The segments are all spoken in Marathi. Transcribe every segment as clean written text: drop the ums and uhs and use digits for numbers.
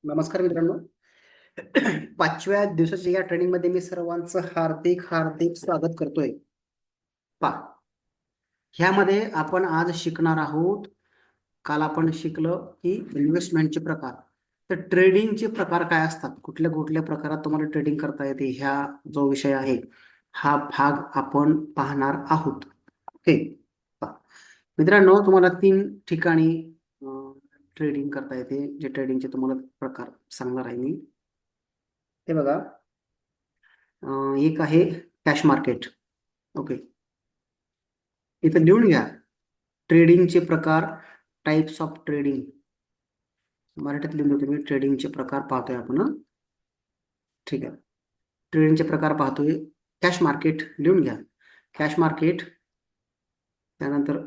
नमस्कार मित्रांनो. 5व्या दिवसाच्या या ट्रेनिंगमध्ये मी सर्वांचं हार्दिक हार्दिक स्वागत करतोय. ह्यामध्ये आपण आज शिकणार आहोत. काल आपण शिकलो की इन्व्हेस्टमेंटचे प्रकार. तर ट्रेडिंगचे प्रकार काय असतात, कुठल्या कुठल्या प्रकारात तुम्हाला ट्रेडिंग करता येते, ह्या जो विषय आहे हा भाग आपण पाहणार आहोत. ओके. मित्रांनो, तुम्हाला 3 ठिकाणी ट्रेडिंग करता येते. जे ट्रेडिंगचे तुम्हाला प्रकार सांगणार आहे मी. हे बघा, एक आहे कॅश मार्केट. ओके, इथं लिहून घ्या. ट्रेडिंगचे प्रकार, टाइप्स ऑफ ट्रेडिंग. मराठीत लिहून देतो मी. ट्रेडिंगचे प्रकार पाहतोय आपण. ठीक आहे, ट्रेडिंगचे प्रकार पाहतोय. कॅश मार्केट लिहून घ्या. कॅश मार्केट, त्यानंतर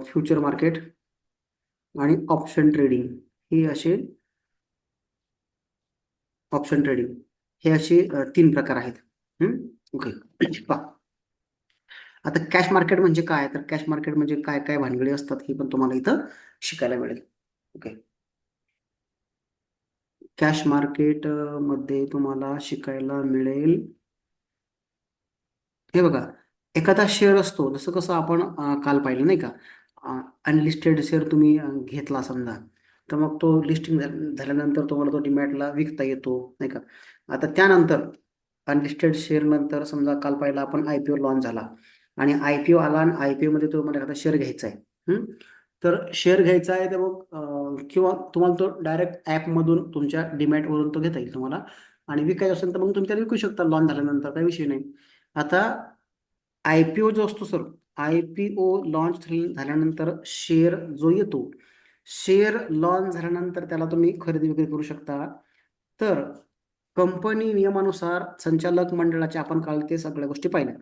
फ्युचर मार्केट आणि ऑप्शन ट्रेडिंग. हे असे ऑप्शन ट्रेडिंग हे असे 3 प्रकार आहेत. ओके. पहा, आता कॅश मार्केट म्हणजे काय, तर कॅश मार्केट म्हणजे काय काय भानगडी असतात हे पण तुम्हाला इथं शिकायला मिळेल. ओके, कॅश मार्केट मध्ये तुम्हाला शिकायला मिळेल. हे बघा, एखादा शेअर असतो, जसं कसं आपण काल पाहिलं नाही का, अनलिस्टेड शेअर तुम्ही घेतला समजा, तर मग तो लिस्टिंग झाल्यानंतर तुम्हाला तो डीमॅटला विकता येतो नाही का. आता त्यानंतर अनलिस्टेड शेअर नंतर समजा काल पाहिला आपण आयपीओ लॉन्च झाला आणि आयपीओ आला आणि आयपीओ मध्ये तुम्हाला एखादा शेअर घ्यायचा आहे. तर शेअर घ्यायचा आहे तर मग किंवा तुम्हाला तो डायरेक्ट ॲपमधून तुमच्या डीमॅटवरून तो घेता येईल तुम्हाला. आणि विकायचं असेल तर मग तुम्ही त्याला विकू शकता लॉन्च झाल्यानंतर, काही विषय नाही. आता आयपीओ जो असतो सर, आयपीओ लॉन्च झाल्यानंतर शेअर जो येतो, शेअर लॉन्च झाल्यानंतर त्याला तुम्ही खरेदी विक्री करू शकता. तर कंपनी नियमानुसार संचालक मंडळाचे, आपण काल ते सगळ्या गोष्टी पाहिल्या.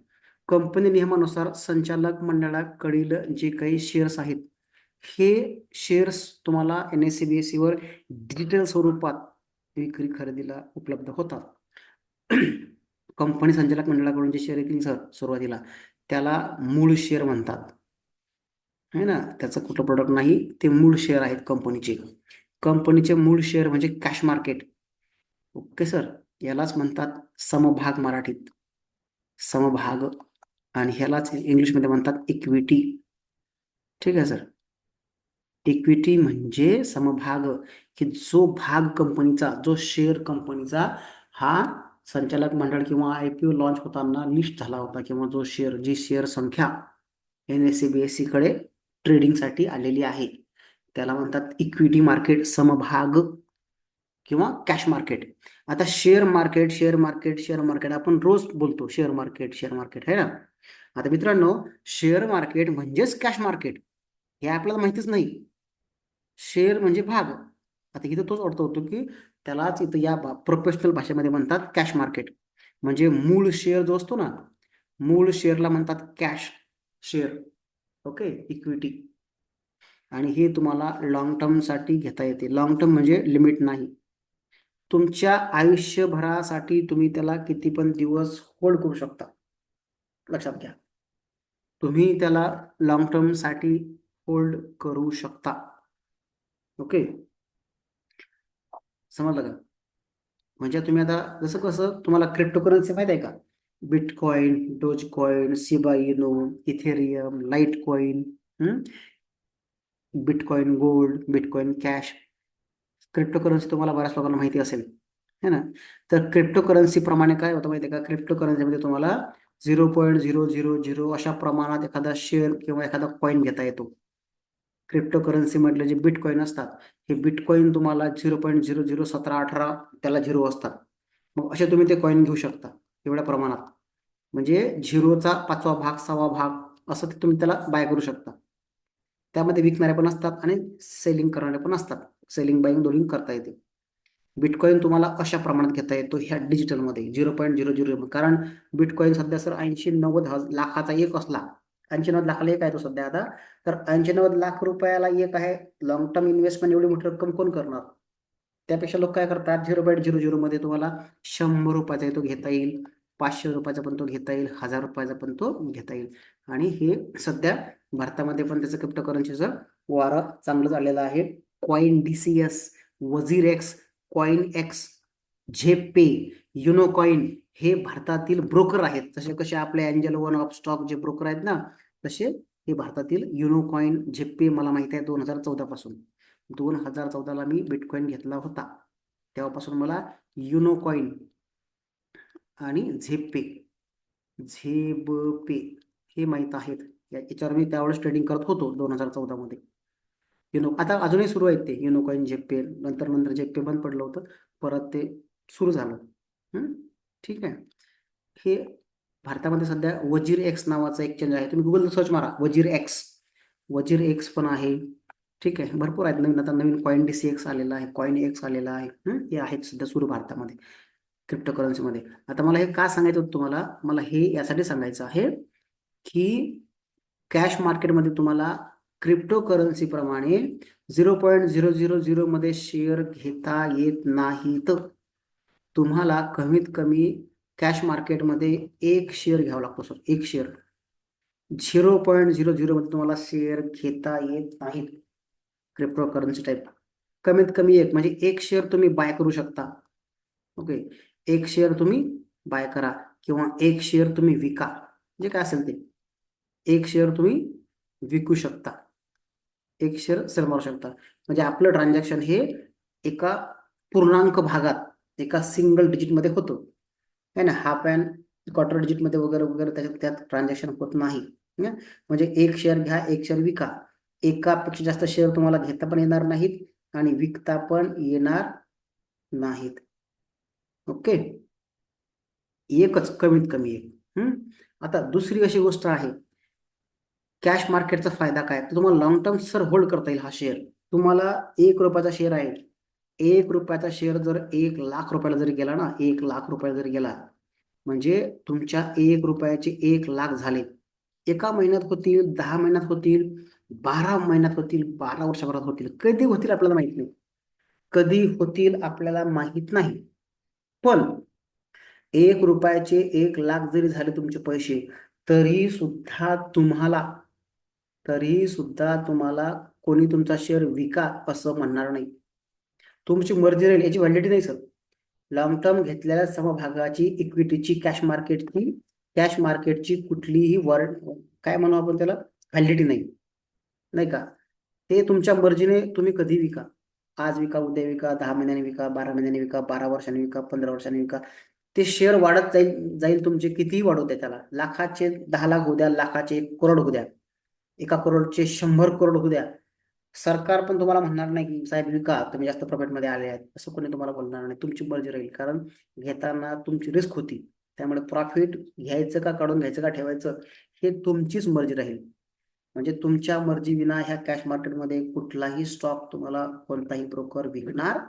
कंपनी नियमानुसार संचालक मंडळाकडील जे काही शेअर्स आहेत, हे शेअर्स तुम्हाला NSE वर डिजिटल स्वरूपात विक्री खरेदीला उपलब्ध होतात. कंपनी संचालक मंडळाकडून जे शेअर येतील सर सुरुवातीला, त्याला मूळ शेअर म्हणतात. है ना, त्याचं कुठलं प्रोडक्ट नाही, ते मूळ शेअर आहेत कंपनीचे. कंपनीचे मूळ शेअर म्हणजे कॅश मार्केट. ओके सर, यालाच म्हणतात समभाग मराठीत, समभाग. आणि ह्यालाच इंग्लिशमध्ये म्हणतात इक्विटी. ठीक आहे सर, इक्विटी म्हणजे समभाग, की जो भाग कंपनीचा, जो शेअर कंपनीचा हा संचालक मंडळ किंवा आयपीओ लॉन्च होताना लिस्ट झाला होता, किंवा जो शेअर, जी शेअर संख्या NSE कडे ट्रेडिंगसाठी आलेली आहे, त्याला म्हणतात इक्विटी मार्केट, समभाग किंवा कॅश मार्केट. आता share market, share market, share market आपण रोज बोलतो, शेअर मार्केट, शेअर मार्केट, है ना. आता मित्रांनो, शेअर मार्केट म्हणजेच कॅश मार्केट हे आपल्याला माहितीच नाही. शेअर म्हणजे भाग. आता इथं तोच अर्थ होतो की त्यालाच इथं या प्रोफेशनल भाषेमध्ये म्हणतात कॅश मार्केट. म्हणजे मूळ शेअर जो असतो ना, मूळ शेअरला म्हणतात कॅश शेअर. Okay, equity. आणि हे तुम्हाला लॉंग टर्म साठी घेता येते. लॉंग टर्म म्हणजे लिमिट नाही, तुमच्या आयुष्यभरासाठी तुम्ही त्याला किती पण दिवस होल्ड करू शकता. लक्षात घ्या, तुम्ही त्याला लॉंग टर्म साठी होल्ड करू शकता. ओके, समजलं का. म्हणजे तुम्ही आता जसं कसं, तुम्हाला क्रिप्टोकरन्सी माहित आहे का, bitcoin, dose coin, Shiba Eno, Ethereum, light coin, bitcoin gold, bitcoin cash. Cryptocurrency तुम्हाला बऱ्याच लोकांना माहिती असेल, है ना. तर क्रिप्टोकरन्सी प्रमाणे काय होतं माहिती आहे का, क्रिप्टोकरन्सीमध्ये तुम्हाला 0.000 अशा प्रमाणात एखादा शेअर किंवा एखादा कॉइन घेता येतो. क्रिप्टोकरन्सी मधले जे बिटकॉइन असतात, हे बिटकॉइन तुम्हाला 0.001718 त्याला झिरो असतात. मग असे तुम्ही ते कॉइन घेऊ शकता एवढ्या प्रमाणात. म्हणजे झिरोचा 5वा भाग, 6वा भाग असं ते तुम्ही त्याला बाय करू शकता. त्यामध्ये विकणारे पण असतात आणि सेलिंग करणारे पण असतात. सेलिंग बाईंग दोन्ही करता येते. बिटकॉइन तुम्हाला अशा प्रमाणात घेता येतो ह्या डिजिटलमध्ये 0.00. कारण बिटकॉइन सध्या सर 80-90 लाखाचा एक असला, 80-90 लाखाला एक आहे तो सध्या आता. तर 80-90 लाख रुपयाला एक आहे. लॉंग टर्म इन्व्हेस्टमेंट एवढी मोठी रक्कम कोण करणार. त्यापेक्षा लोक काय करतात, 0.00 मध्ये तुम्हाला 100 रुपयाचा तो घेता येईल, 500 रुपयाचा पण तो घेता येईल, 1000 रुपयाचा पण तो घेता येईल. आणि हे सध्या भारतामध्ये पण त्याचं क्रिप्टोकरन्सीचं वारं चांगलं चाललेलं आहे. Coin DCS, WazirX, coin X, ZebPay, Unocoin हे भारतातील ब्रोकर आहेत. जसे कसे आपले एंजल वन ऑफ स्टॉक जे ब्रोकर आहेत ना, तसे हे भारतातील युनोकॉइन, झेपे मला माहिती आहे 2014 पासून. 2014ला मी बिटकॉइन घेतला होता, तेव्हापासून मला युनोकॉइन आणि झेपे झेबपे हे माहीत आहेत. याच्यावर मी त्यावेळेस ट्रेडिंग करत होतो 2014 मध्ये. आता अजूनही सुरू आहेत ते युनोकॉइन, झेपे. नंतर झेपे बंद पडलं होतं, परत ते सुरू झालं. ठीक आहे. हे भारतामध्ये सध्या वजीर एक्स नावाचा एक्सचेंज आहे. तुम्ही गुगल सर्च मारा वजीर एक्स. वजीर एक्स पण आहे. ठीक आहे, भरपूर आहेत. आता नवीन कॉइन DCX आलेला आहे, कॉइन एक्स आलेला आहे. हे आहेत सध्या सुरू भारतामध्ये क्रिप्टो करन्सीमध्ये. आता मला हे का सांगायचं होतं तुम्हाला, मला हे यासाठी सांगायचं आहे की कॅश मार्केटमध्ये तुम्हाला क्रिप्टो करन्सी प्रमाणे 0.000 मध्ये शेअर घेता येत नाहीत. तुम्हाला कमीत कमी कॅश मार्केटमध्ये एक शेअर घ्यावा लागतो सर. एक शेअर 0.00 मध्ये तुम्हाला शेअर घेता येत नाहीत क्रिप्टो करन्सी टाईप. कमीत कमी एक, म्हणजे एक शेअर तुम्ही बाय करू शकता. ओके, एक शेअर तुम्ही बाय करा किंवा एक शेअर तुम्ही विका, जे काय असेल ते. एक शेअर तुम्ही विकू शकता, एक शेअर सेल मारू शकता. म्हणजे आपलं ट्रान्झॅक्शन हे एका पूर्णांक भागात, एका सिंगल डिजिटमध्ये होतं, है ना. हाफ अँड क्वार्टर डिजिटमध्ये वगैरे वगैरे त्यात ट्रान्झॅक्शन होत नाही. म्हणजे एक शेअर घ्या, एक शेअर विका. एकापेक्षा जास्त शेअर तुम्हाला घेता पण येणार नाहीत आणि विकता पण येणार नाहीत. ओके, एकच, कमीत कमी एक. आता दुसरी अशी गोष्ट आहे, कॅश मार्केटचा फायदा काय, तर तुम्हाला लॉंग टर्म सर होल्ड करता येईल हा शेअर. तुम्हाला 1 रुपयाचा शेअर आहे, 1 रुपयाचा शेअर जर 1 लाख रुपयाला जरी गेला ना, 1 लाख रुपयाला जरी गेला, म्हणजे तुमच्या 1 रुपयाचे 1 लाख झाले. एका महिन्यात होतील, 10 महिन्यात होतील, 12 महिन्यात होतील, 12 वर्षभरात होतील. कधी होतील आपल्याला माहित नाही, कधी होतील आपल्याला माहित नाही. पण 1 रुपयाचे 1 लाख जरी झाले तुमचे पैसे, तरीही सुद्धा तुम्हाला कोणी तुमचा शेअर विका असं म्हणणार नाही. तुमची मर्जी राहील, याची व्हॅलिडिटी नाही सर. लॉंग टर्म घेतलेल्या समभागाची, इक्विटीची, कॅश मार्केटची कुठलीही काय म्हणू आपण त्याला, व्हॅलिडिटी नाही, नाही का. ते तुमच्या मर्जीने तुम्ही कधी विका. आज विका, उद्या विका, 10 महिन्यांनी विका, 12 महिन्यांनी विका, 12 वर्षांनी विका, 15 वर्षांनी विका. ते शेअर वाढत जाईल तुमचे, कितीही वाढू द्या त्याला. लाखाचे 10 लाख होऊ द्या, लाखाचे 1 करोड होऊ द्या, 1 करोडचे 100 करोड होऊ द्या. सरकार पण तुम्हाला म्हणणार नाही की साहेब विका, तुम्ही जास्त प्रॉफिटमध्ये आले आहेत, असं कोणी तुम्हाला बोलणार नाही. तुमची मर्जी राहील, कारण घेताना तुमची रिस्क होती. त्यामुळे प्रॉफिट घ्यायचं का काढून घ्यायचं का ठेवायचं, हे तुमचीच मर्जी राहील. म्हणजे तुमच्या मर्जीविना ह्या कॅश मार्केटमध्ये कुठलाही स्टॉक तुम्हाला कोणताही ब्रोकर विकणार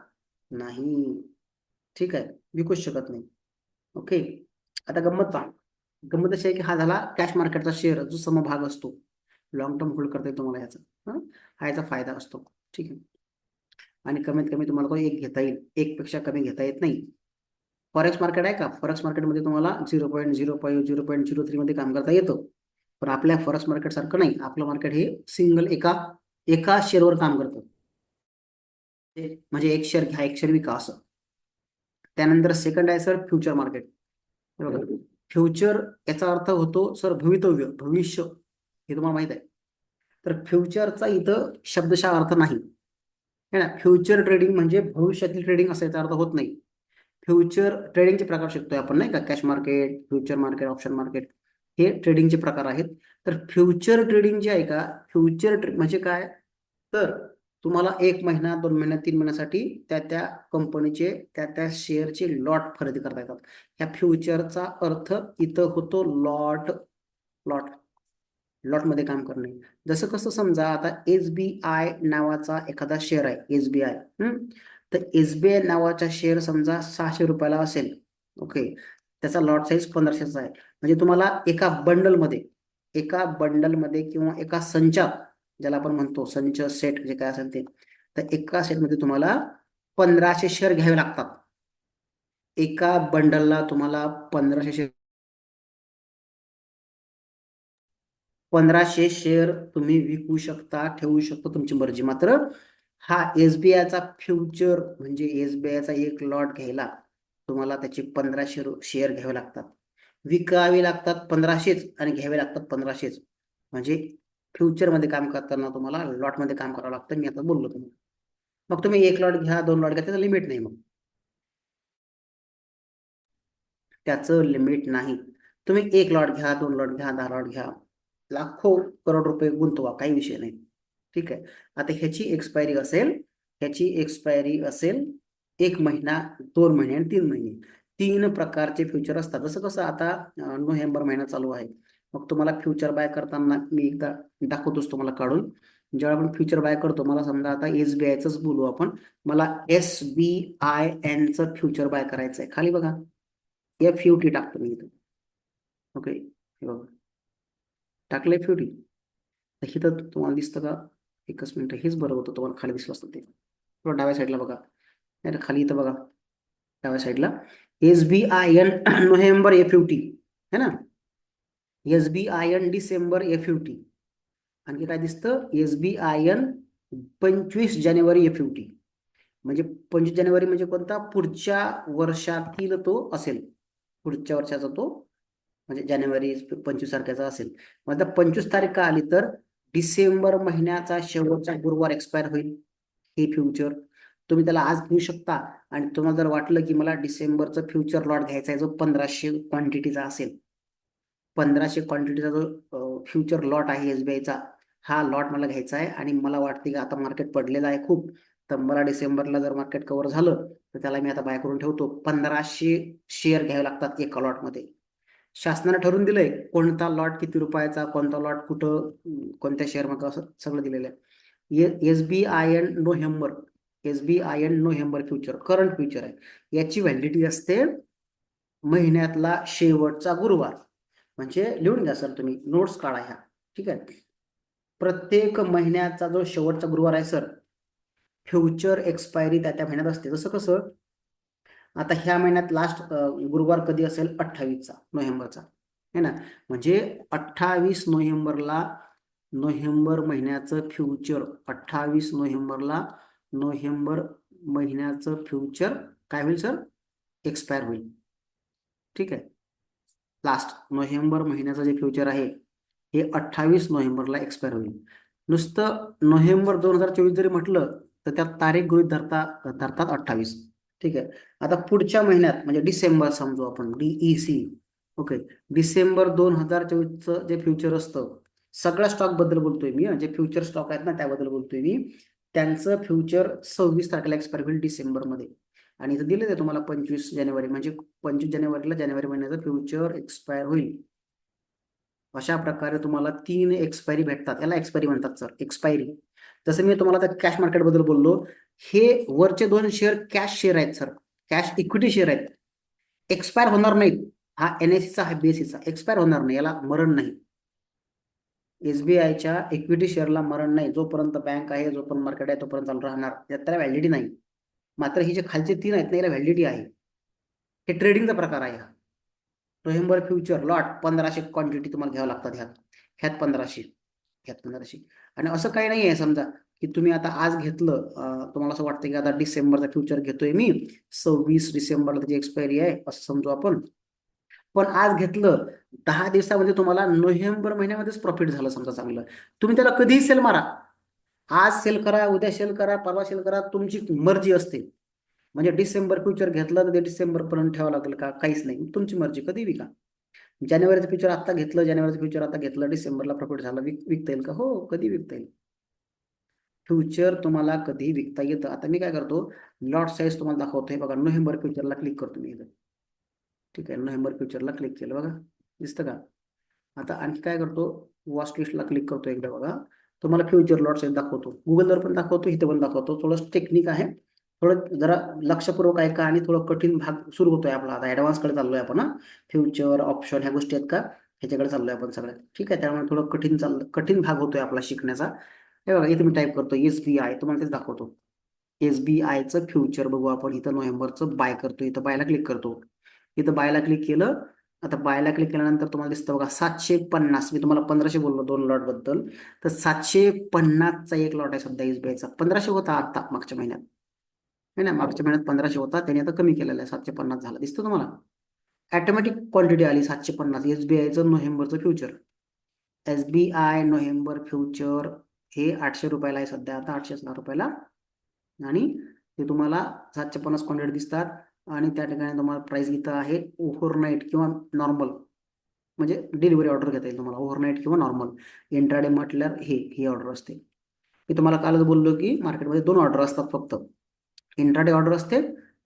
नाही. ठीक आहे, विकूच शकत नाही. ओके, आता गंमत पहा. गंमत अशी आहे की हा झाला कॅश मार्केटचा शेअर, जो समभाग असतो. लॉंग टर्म होल्ड करता येईल तुम्हाला याचा, हा याचा फायदा असतो. ठीक आहे, आणि कमीत कमी तुम्हाला तो एक घेता येईल, एक पेक्षा कमी घेता येत नाही. फॉरेक्स मार्केट आहे का, फॉरेक्स मार्केटमध्ये तुम्हाला 0.05 0.03 मध्ये काम करता येतं. पण आपल्या फॉरेक्स मार्केट सारखं नाही. आपलं मार्केट हे सिंगल एका शेअरवर काम करतं. म्हणजे एक शेअर घ्या, एक शेअर विका असं. त्यानंतर सेकंड आहे सर फ्युचर मार्केट. फ्युचर याचा अर्थ होतो सर भवितव्य, भविष्य, हे तुम्हाला माहित आहे. तर फ्युचरचा इथं शब्दशः अर्थ नाही, है ना. फ्युचर ट्रेडिंग म्हणजे भविष्यातील ट्रेडिंग असा याचा अर्थ होत नाही. फ्युचर ट्रेडिंगचे प्रकार शिकतोय आपण, नाही का. Cash market, future market, option market, हे ट्रेडिंगचे प्रकार आहेत. तर फ्युचर ट्रेडिंग जे आहे का, म्हणजे काय, तर तुम्हाला 1 महिना, 2 महिना, 3 महिन्यासाठी त्या कंपनीचे, त्या शेअरचे लॉट खरेदी करता येतात. ह्या फ्युचरचा अर्थ इथं होतो लॉट. लॉटमध्ये काम करणे. जसं कसं, समजा आता SBI नावाचा एखादा शेअर आहे, SBI. तर SBI नावाचा शेअर समजा 600 रुपयाला असेल. ओके, त्याचा लॉट साईज 1500चा आहे. म्हणजे तुम्हाला एका बंडलमध्ये किंवा एका संचात, ज्याला आपण म्हणतो संच, सेट, जे काय असेल ते, तर एका सेटमध्ये तुम्हाला 1500 शेअर घ्यावे लागतात. एका बंडलला तुम्हाला 1500 शेअर तुम्ही विकू शकता, ठेवू शकता, तुमची मर्जी. मात्र हा एसबीआयचा फ्युचर म्हणजे एसबीआयचा एक लॉट घ्यायला तुम्हाला त्याचे 1500 शेअर घ्यावे लागतात. विकावे लागतात 1500च आणि घ्यावे लागतात 1500च. म्हणजे फ्युचरमध्ये काम करताना तुम्हाला लॉटमध्ये काम करावं लागतं. मी आता बोललो तुम्हाला. मग तुम्ही एक लॉट घ्या, 2 लॉट घ्या, त्याचं लिमिट नाही. मग त्याचं लिमिट नाही. तुम्ही एक लॉट घ्या, 2 लॉट घ्या, 10 लॉट घ्या, लाखो करोड रुपये गुंतवा, काही विषय नाही. ठीक आहे. आता ह्याची एक्सपायरी असेल 1 महिना, 2 महिने आणि 3 महिने. 3 प्रकारचे फ्युचर असतात. जसं कसं आता नोव्हेंबर महिना चालू आहे. मग तुम्हाला फ्युचर बाय करताना मी एकदा दाखवतोच तुम्हाला काढून. जेव्हा आपण फ्युचर बाय करतो, मला समजा आता एसबीआयच बोलू आपण. मला SBINचं फ्युचर बाय करायचं आहे. खाली बघा, FUT टाकतो मी इथं. ओके, हे बघा, टाकलं FUT. तर इथं तुम्हाला दिसतं का? एकच मिनिट, हेच बरं होतं, तुम्हाला खाली दिसलं असतं ते. थोडं डाव्या साईडला बघा, नाही तर खाली इथं बघा, डाव्या साईडला SBIN नोव्हेंबर FUT है ना. SBIN December FUT. आणखी काय दिसतं? SBIN 25 जानेवारी FUT. म्हणजे 25 जानेवारी म्हणजे कोणता? पुढच्या वर्षातील तो असेल. पुढच्या वर्षाचा तो म्हणजे जानेवारी 25 तारखेचा असेल. मग आता 25 तारीख का आली तर डिसेंबर महिन्याचा शेवटचा गुरुवार एक्सपायर होईल हे फ्युचर. तुम्ही त्याला आज घेऊ शकता. आणि तुम्हाला जर वाटलं की मला डिसेंबरचं फ्युचर लॉट घ्यायचा आहे जो 1500 क्वांटिटीचा असेल, 1500 क्वांटिटीचा जो फ्युचर लॉट आहे एसबीआयचा, हा लॉट मला घ्यायचा आहे आणि मला वाटते की आता मार्केट पडलेलं आहे खूप, तर मला डिसेंबरला जर मार्केट कव्हर झालं तर त्याला मी आता बाय करून ठेवतो. 1500 शेअर घ्यावे लागतात एका लॉटमध्ये. शासनाने ठरवून दिलंय कोणता लॉट किती रुपयाचा, कोणता लॉट कुठं, कोणत्या शेअर मध्ये, असं सगळं दिलेलं आहे. एसबीआयएन नोव्हेंबर फ्युचर करंट फ्युचर आहे. याची व्हॅलिडिटी असते महिन्यातला शेवटचा गुरुवार. म्हणजे लिहून घ्या सर, तुम्ही नोट्स काढा ह्या. ठीक आहे. प्रत्येक महिन्याचा जो शेवटचा गुरुवार आहे सर, फ्युचर एक्सपायरी त्या त्या महिन्यात असते. जसं कसं आता ह्या महिन्यात लास्ट गुरुवार कधी असेल? 28चा नोव्हेंबरचा, है ना. म्हणजे 28 नोव्हेंबरला नोव्हेंबर महिन्याचं फ्युचर, 28 नोव्हेंबरला नोव्हेंबर महिन्याचं फ्युचर काय होईल सर? एक्सपायर होईल. ठीक आहे. लास्ट नोव्हेंबर महिन्याचं जे फ्युचर आहे हे 28 नोव्हेंबरला एक्सपायर होईल. नुसतं नोव्हेंबर 2024 जरी म्हटलं तर त्यात तारीख गृहीत धरतात 28. ठीक आहे. आता पुढच्या महिन्यात म्हणजे डिसेंबर समजू आपण, DEC. ओके. डिसेंबर 2024चं जे फ्युचर असतं, सगळ्या स्टॉक बद्दल बोलतोय मी, जे फ्युचर स्टॉक आहेत ना त्याबद्दल बोलतोय मी. त्यांचं फ्युचर 26 तारखेला एक्सपायर होईल डिसेंबरमध्ये. आणि इथं दिलं आहे तुम्हाला 25 जानेवारी, म्हणजे 25 जानेवारीला जानेवारी महिन्याचं फ्युचर एक्सपायर होईल. अशा प्रकारे तुम्हाला 3 एक्सपायरी भेटतात. याला एक्सपायरी म्हणतात सर, एक्सपायरी. जसं मी तुम्हाला आता कॅश मार्केट बद्दल बोललो, हे वरचे 2 शेअर कॅश शेअर आहेत सर, कॅश इक्विटी शेअर आहेत. एक्सपायर होणार नाहीत. हा NSEचा, हा BSEचा एक्सपायर होणार नाही, याला मरण नाही. SBIच्या इक्विटी शेअरला मरण नाही. जोपर्यंत बँक आहे, जोपर्यंत मार्केट आहे, तोपर्यंत चालू राहणार. त्याला व्हॅलिडिटी नाही. मात्र ही जे खालचे 3 आहेत ना, याला व्हॅलिडिटी आहे. हे ट्रेडिंगचा प्रकार आहे. नोव्हेंबर फ्युचर लॉट 1500 क्वांटिटी तुम्हाला घ्यावं लागतात. ह्यात 1500, ह्यात 1500. आणि असं काही नाही आहे समजा की तुम्ही आता आज घेतलं, तुम्हाला असं वाटतं की आता डिसेंबरचा फ्युचर घेतोय मी, 26 डिसेंबरला त्याची एक्सपायरी आहे असं समजू आपण. पण आज घेतलं, 10 दिवसामध्ये तुम्हाला नोव्हेंबर महिन्यामध्येच प्रॉफिट झालं समजा चांगलं, तुम्ही त्याला कधीही सेल मारा. आज सेल करा, उद्या सेल करा, परवा सेल करा, तुमची मर्जी असते. म्हणजे डिसेंबर फ्युचर घेतलं तर ते डिसेंबर पर्यंत ठेवावं लागेल का? काहीच नाही, तुमची मर्जी, कधी विका. जानेवारीचं फ्युचर आता घेतलं, जानेवारीचं फ्युचर आता घेतलं, डिसेंबरला प्रॉफिट झालं, विकता येईल का? हो, कधी विकता येईल. फ्युचर तुम्हाला कधी विकता येतं. आता मी काय करतो, लॉट साईज तुम्हाला दाखवतोय बघा. नोव्हेंबर फ्युचरला क्लिक करतो मी इथं. ठीक आहे. नोव्हेंबर फ्युचरला क्लिक केलं बघा, दिसतं का? आता आणखी काय करतो, वॉच लिस्टला क्लिक करतो एकदा बघा. तुम्हाला फ्युचर लॉट साईज दाखवतो, गुगलवर पण दाखवतो, इथं पण दाखवतो. थोडं टेक्निक आहे, थोडं जरा लक्षपूर्वक ऐका. आणि थोडं कठीण भाग सुरू होतोय आपला आता, ऍडव्हान्सकडे चाललोय आपण. फ्युचर ऑप्शन ह्या गोष्टी आहेत का, ह्याच्याकडे चाललोय आपण सगळ्या. ठीक आहे. त्यामुळे थोडं कठीण भाग होतोय आपला शिकण्याचा. हे बघा, इथे मी टाईप करतो SBI, तुम्हाला तेच दाखवतो. SBIचं फ्युचर बघू आपण. इथं नोव्हेंबरचं बाय करतो, इथं बायला क्लिक करतो. इथं बायला क्लिक केलं आता बायला क्लिक केल्यानंतर तुम्हाला दिसतं बघा 750. मी तुम्हाला 1500 बोललो 2 लॉट बद्दल. तर 750चा एक लॉट आहे सध्या एसबीआयचा. 1500 होता आता मागच्या महिन्यात. है ना, मागच्या महिन्यात 1500 होता, त्याने आता कमी केलेला आहे, 750 झाला. दिसतो तुम्हाला? ऑटोमॅटिक क्वांटिटी आली 750. एसबीआयचं नोव्हेंबरचं फ्युचर. एसबीआय नोव्हेंबर फ्युचर हे 800 रुपयाला आहे सध्या, आता 806 रुपयाला. आणि ते तुम्हाला 750 क्वांटिटी दिसतात. आणि त्या ठिकाणी तुम्हाला प्राइस इथं आहे ओव्हरनाईट किंवा नॉर्मल, म्हणजे डिलिव्हरी ऑर्डर घेता येईल तुम्हाला ओव्हरनाईट किंवा नॉर्मल. इंट्राडे म्हटल्यावर ही ऑर्डर असते. मी तुम्हाला कालच बोललो की मार्केटमध्ये 2 ऑर्डर असतात फक्त. इंट्राडे ऑर्डर असते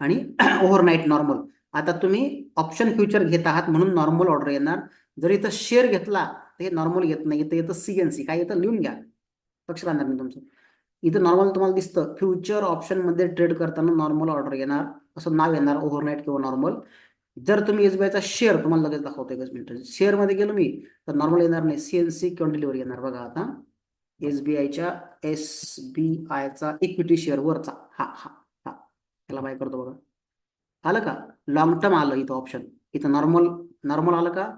आणि ओव्हरनाईट नॉर्मल. आता तुम्ही ऑप्शन फ्युचर घेत आहात म्हणून नॉर्मल ऑर्डर येणार. जर इथं शेअर घेतला तर हे नॉर्मल येत नाही, इथं येतं सीएनसी. काय येतं लिहून घ्या, लक्ष राहणार नाही तुमचं. इथं नॉर्मल तुम्हाला दिसतं फ्युचर ऑप्शन मध्ये ट्रेड करताना नॉर्मल ऑर्डर येणार, असं नाव येणार ओव्हरनाईट किंवा नॉर्मल. जर तुम्ही एसबीआयचा शेअर, तुम्हाला लगेच दाखवतो एकच मिनिट, शेअर मध्ये गेलो मी तर नॉर्मल येणार नाही, सीएनसी किंवा डिलिव्हरी येणार. बघा आता एसबीआयचा इक्विटी शेअर वरचा, हा हा हा, त्याला बाय करतो बघा. आलं का? लॉंग टर्म आलं इथं ऑप्शन. इथं नॉर्मल, नॉर्मल आलं का?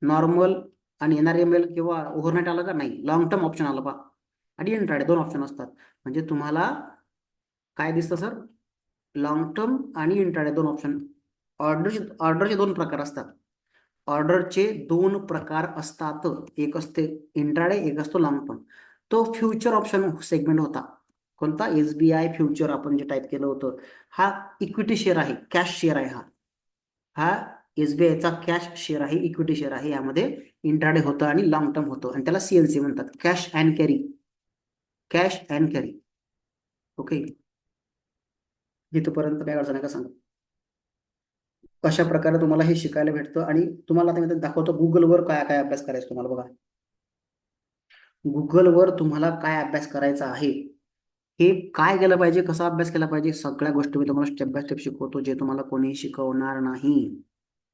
नॉर्मल आणि एनआरएमएल किंवा ओव्हरनाईट आलं का? नाही, लॉंग टर्म ऑप्शन आलं पा. आणि इंट्राडे 2 ऑप्शन असतात. म्हणजे तुम्हाला काय दिसतं सर? लॉंग टर्म आणि इंट्राडे 2 ऑप्शन. ऑर्डरचे 2 प्रकार असतात. ऑर्डरचे 2 प्रकार असतात. एक असते इंट्राडे, एक असतो लॉंग टर्म. तो फ्युचर ऑप्शन सेगमेंट होता. कोणता? एसबीआय फ्युचर आपण जे टाईप केलं होतं. हा इक्विटी शेअर आहे, कॅश शेअर आहे. हा हा एसबीआयचा कॅश शेअर आहे, इक्विटी शेअर आहे. यामध्ये इंट्राडे होतं आणि लॉंग टर्म होतं, आणि त्याला सीएनसी म्हणतात, cash and carry. Cash and carry. Okay, इथपर्यंत काय अडचण आहे का सांगा? कशा प्रकारे तुम्हाला हे शिकायला भेटतं. आणि तुम्हाला आता मी दाखवतो गुगलवर काय काय अभ्यास करायचा तुम्हाला. बघा, गुगलवर तुम्हाला काय अभ्यास करायचा आहे, हे काय केलं पाहिजे, कसा अभ्यास केला पाहिजे, सगळ्या गोष्टी मी तुम्हाला स्टेप बाय स्टेप शिकवतो, जे तुम्हाला कोणी शिकवणार नाही.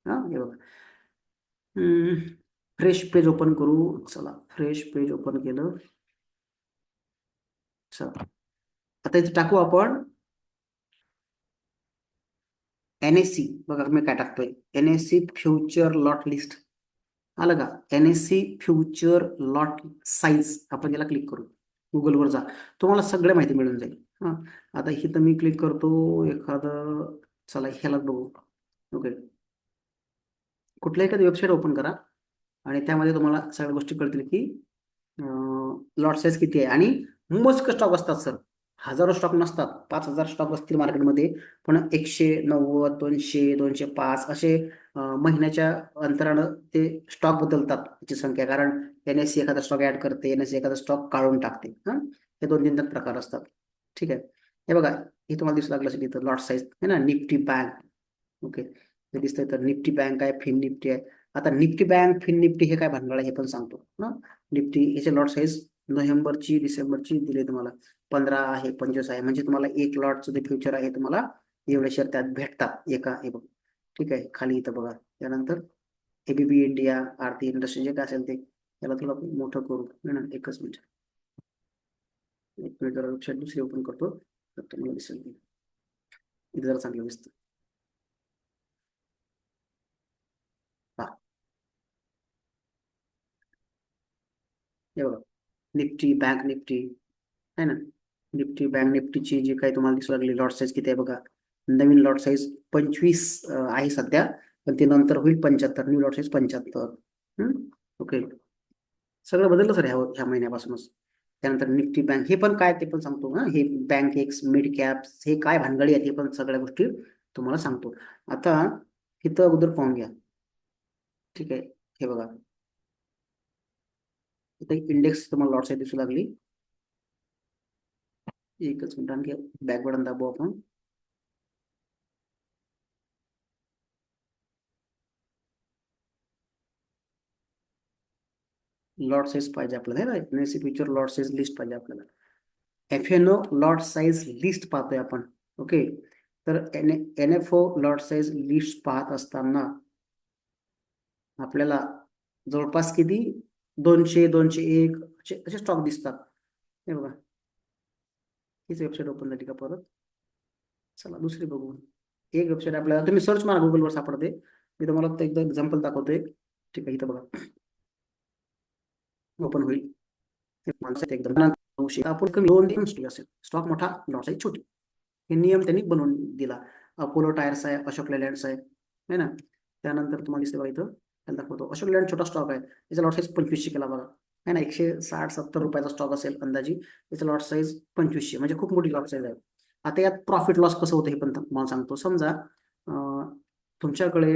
हा, हे बघा. फ्रेश पेज ओपन करू. चला, फ्रेश पेज ओपन केलं. चला, आता इथे टाकू आपण एनएससी. बघा मी काय टाकतोय, एनएससी फ्युचर लॉट लिस्ट. आलं का? एनएससी फ्युचर लॉट साईज, आपण याला क्लिक करू. गुगलवर जा, तुम्हाला सगळ्या माहिती मिळून जाईल. हा, आता इथं मी क्लिक करतो एखादं, चला ह्यालाच बघू. ओके, कुठल्या एखादी वेबसाईट ओपन करा आणि त्यामध्ये तुम्हाला सगळ्या गोष्टी कळतील की लॉट साईज किती आहे. आणि मोजके स्टॉक असतात सर, हजारो स्टॉक नसतात. 5000 स्टॉक असतील मार्केटमध्ये, पण 190, 200, 205 असे महिन्याच्या अंतरानं ते स्टॉक बदलतात त्याची संख्या. कारण एनएससी एखादा स्टॉक ऍड करते, एनएससी एखादा स्टॉक काढून टाकते. हा, हे 2-3 प्रकार असतात. ठीक आहे, हे बघा, हे तुम्हाला दिसू लागलं असेल इथं लॉट साईज आहे ना, निफ्टी बँक. ओके, हे दिसतंय तर निफ्टी बँक आहे, फिन निफ्टी आहे. आता निफ्टी बँक, फिन निफ्टी हे काय भानगड आहे हे पण सांगतो ना. निफ्टी याचे लॉट साईज नोव्हेंबरची, डिसेंबरची दिली तुम्हाला. 15 आहे, 25 आहे, म्हणजे तुम्हाला एक लॉटचं जे फ्युचर आहे तुम्हाला एवढे शेअर त्यात भेटतात एका. हे बघ, ठीक आहे, खाली इथं बघा. त्यानंतर एबीबी इंडिया, आरती इंडस्ट्री, जे काय असेल ते. याला तुला मोठं करू है ना, एकच मिनिट. एक मिनिट, जरा वेबसाईट दुसरी ओपन करतो तर तुम्हाला दिसेल. इथे जरा चांगलं दिसतं. हा, हे बघा, निफ्टी बँक निफ्टी आहे ना. निफ्टी बँक निफ्टीची जी काही तुम्हाला दिसू लागली लॉट साईज किती आहे बघा. नवीन लॉट साईज 25 आहे सध्या, पण ते नंतर होईल 75. New lot size 75. ओके, सगळं बदललं सर ह्या महिन्यापासूनच. त्यानंतर निफ्टी बँक हे पण काय ते पण सांगतो. हा, हे बँक एक्स मिड कॅप हे काय भानगडी आहेत हे पण सगळ्या गोष्टी तुम्हाला सांगतो. आता इथं अगोदर पाहून घ्या. ठीक आहे, हे बघा, इथे इंडेक्स तुम्हाला लॉट साईज दिसू लागली. एकच मिनिट, आणखी बॅक बटन दाबू आपण. लॉट साईज पाहिजे आपल्याला, NSC future lot size list पाहिजे आपल्याला. एफएनओ लॉट साईज लिस्ट पाहतोय आपण. ओके, तर एनएफओ लॉट साईज लिस्ट पाहत असताना आपल्याला जवळपास किती 200, 201 असे स्टॉक दिसतात. हे बघा, हीच वेबसाईट ओपन झाली का परत? चला दुसरी बघू. एक वेबसाईट आपल्याला, तुम्ही सर्च मारा गुगलवर सापडते, मी तुम्हाला फक्त एकदा एक्झाम्पल दाखवतोय. ठीक आहे, इथं बघा ओपन होईल. हे माणसं आहेत एकदम 900 आपण कमी 2 स्टॉक असेल, स्टॉक मोठा लॉट साईज छोटी. हे नियम त्यांनी बनवून दिला. अपोलो टायर्स आहे, अशोक लेलँड्स आहे, है ना. त्यानंतर तुम्हाला दिसते बघा इथं त्याला दाखवतो अशोक लेलँड छोटा स्टॉक आहे, याचा लॉट साईज 2500 केला बघा, है ना. 160-70 रुपयाचा स्टॉक असेल अंदाजी, याचा लॉट साईज 2500, म्हणजे खूप मोठी लॉट साईज आहे. आता यात प्रॉफिट लॉस कसं होतं हे पण तुम्हाला सांगतो. समजा तुमच्याकडे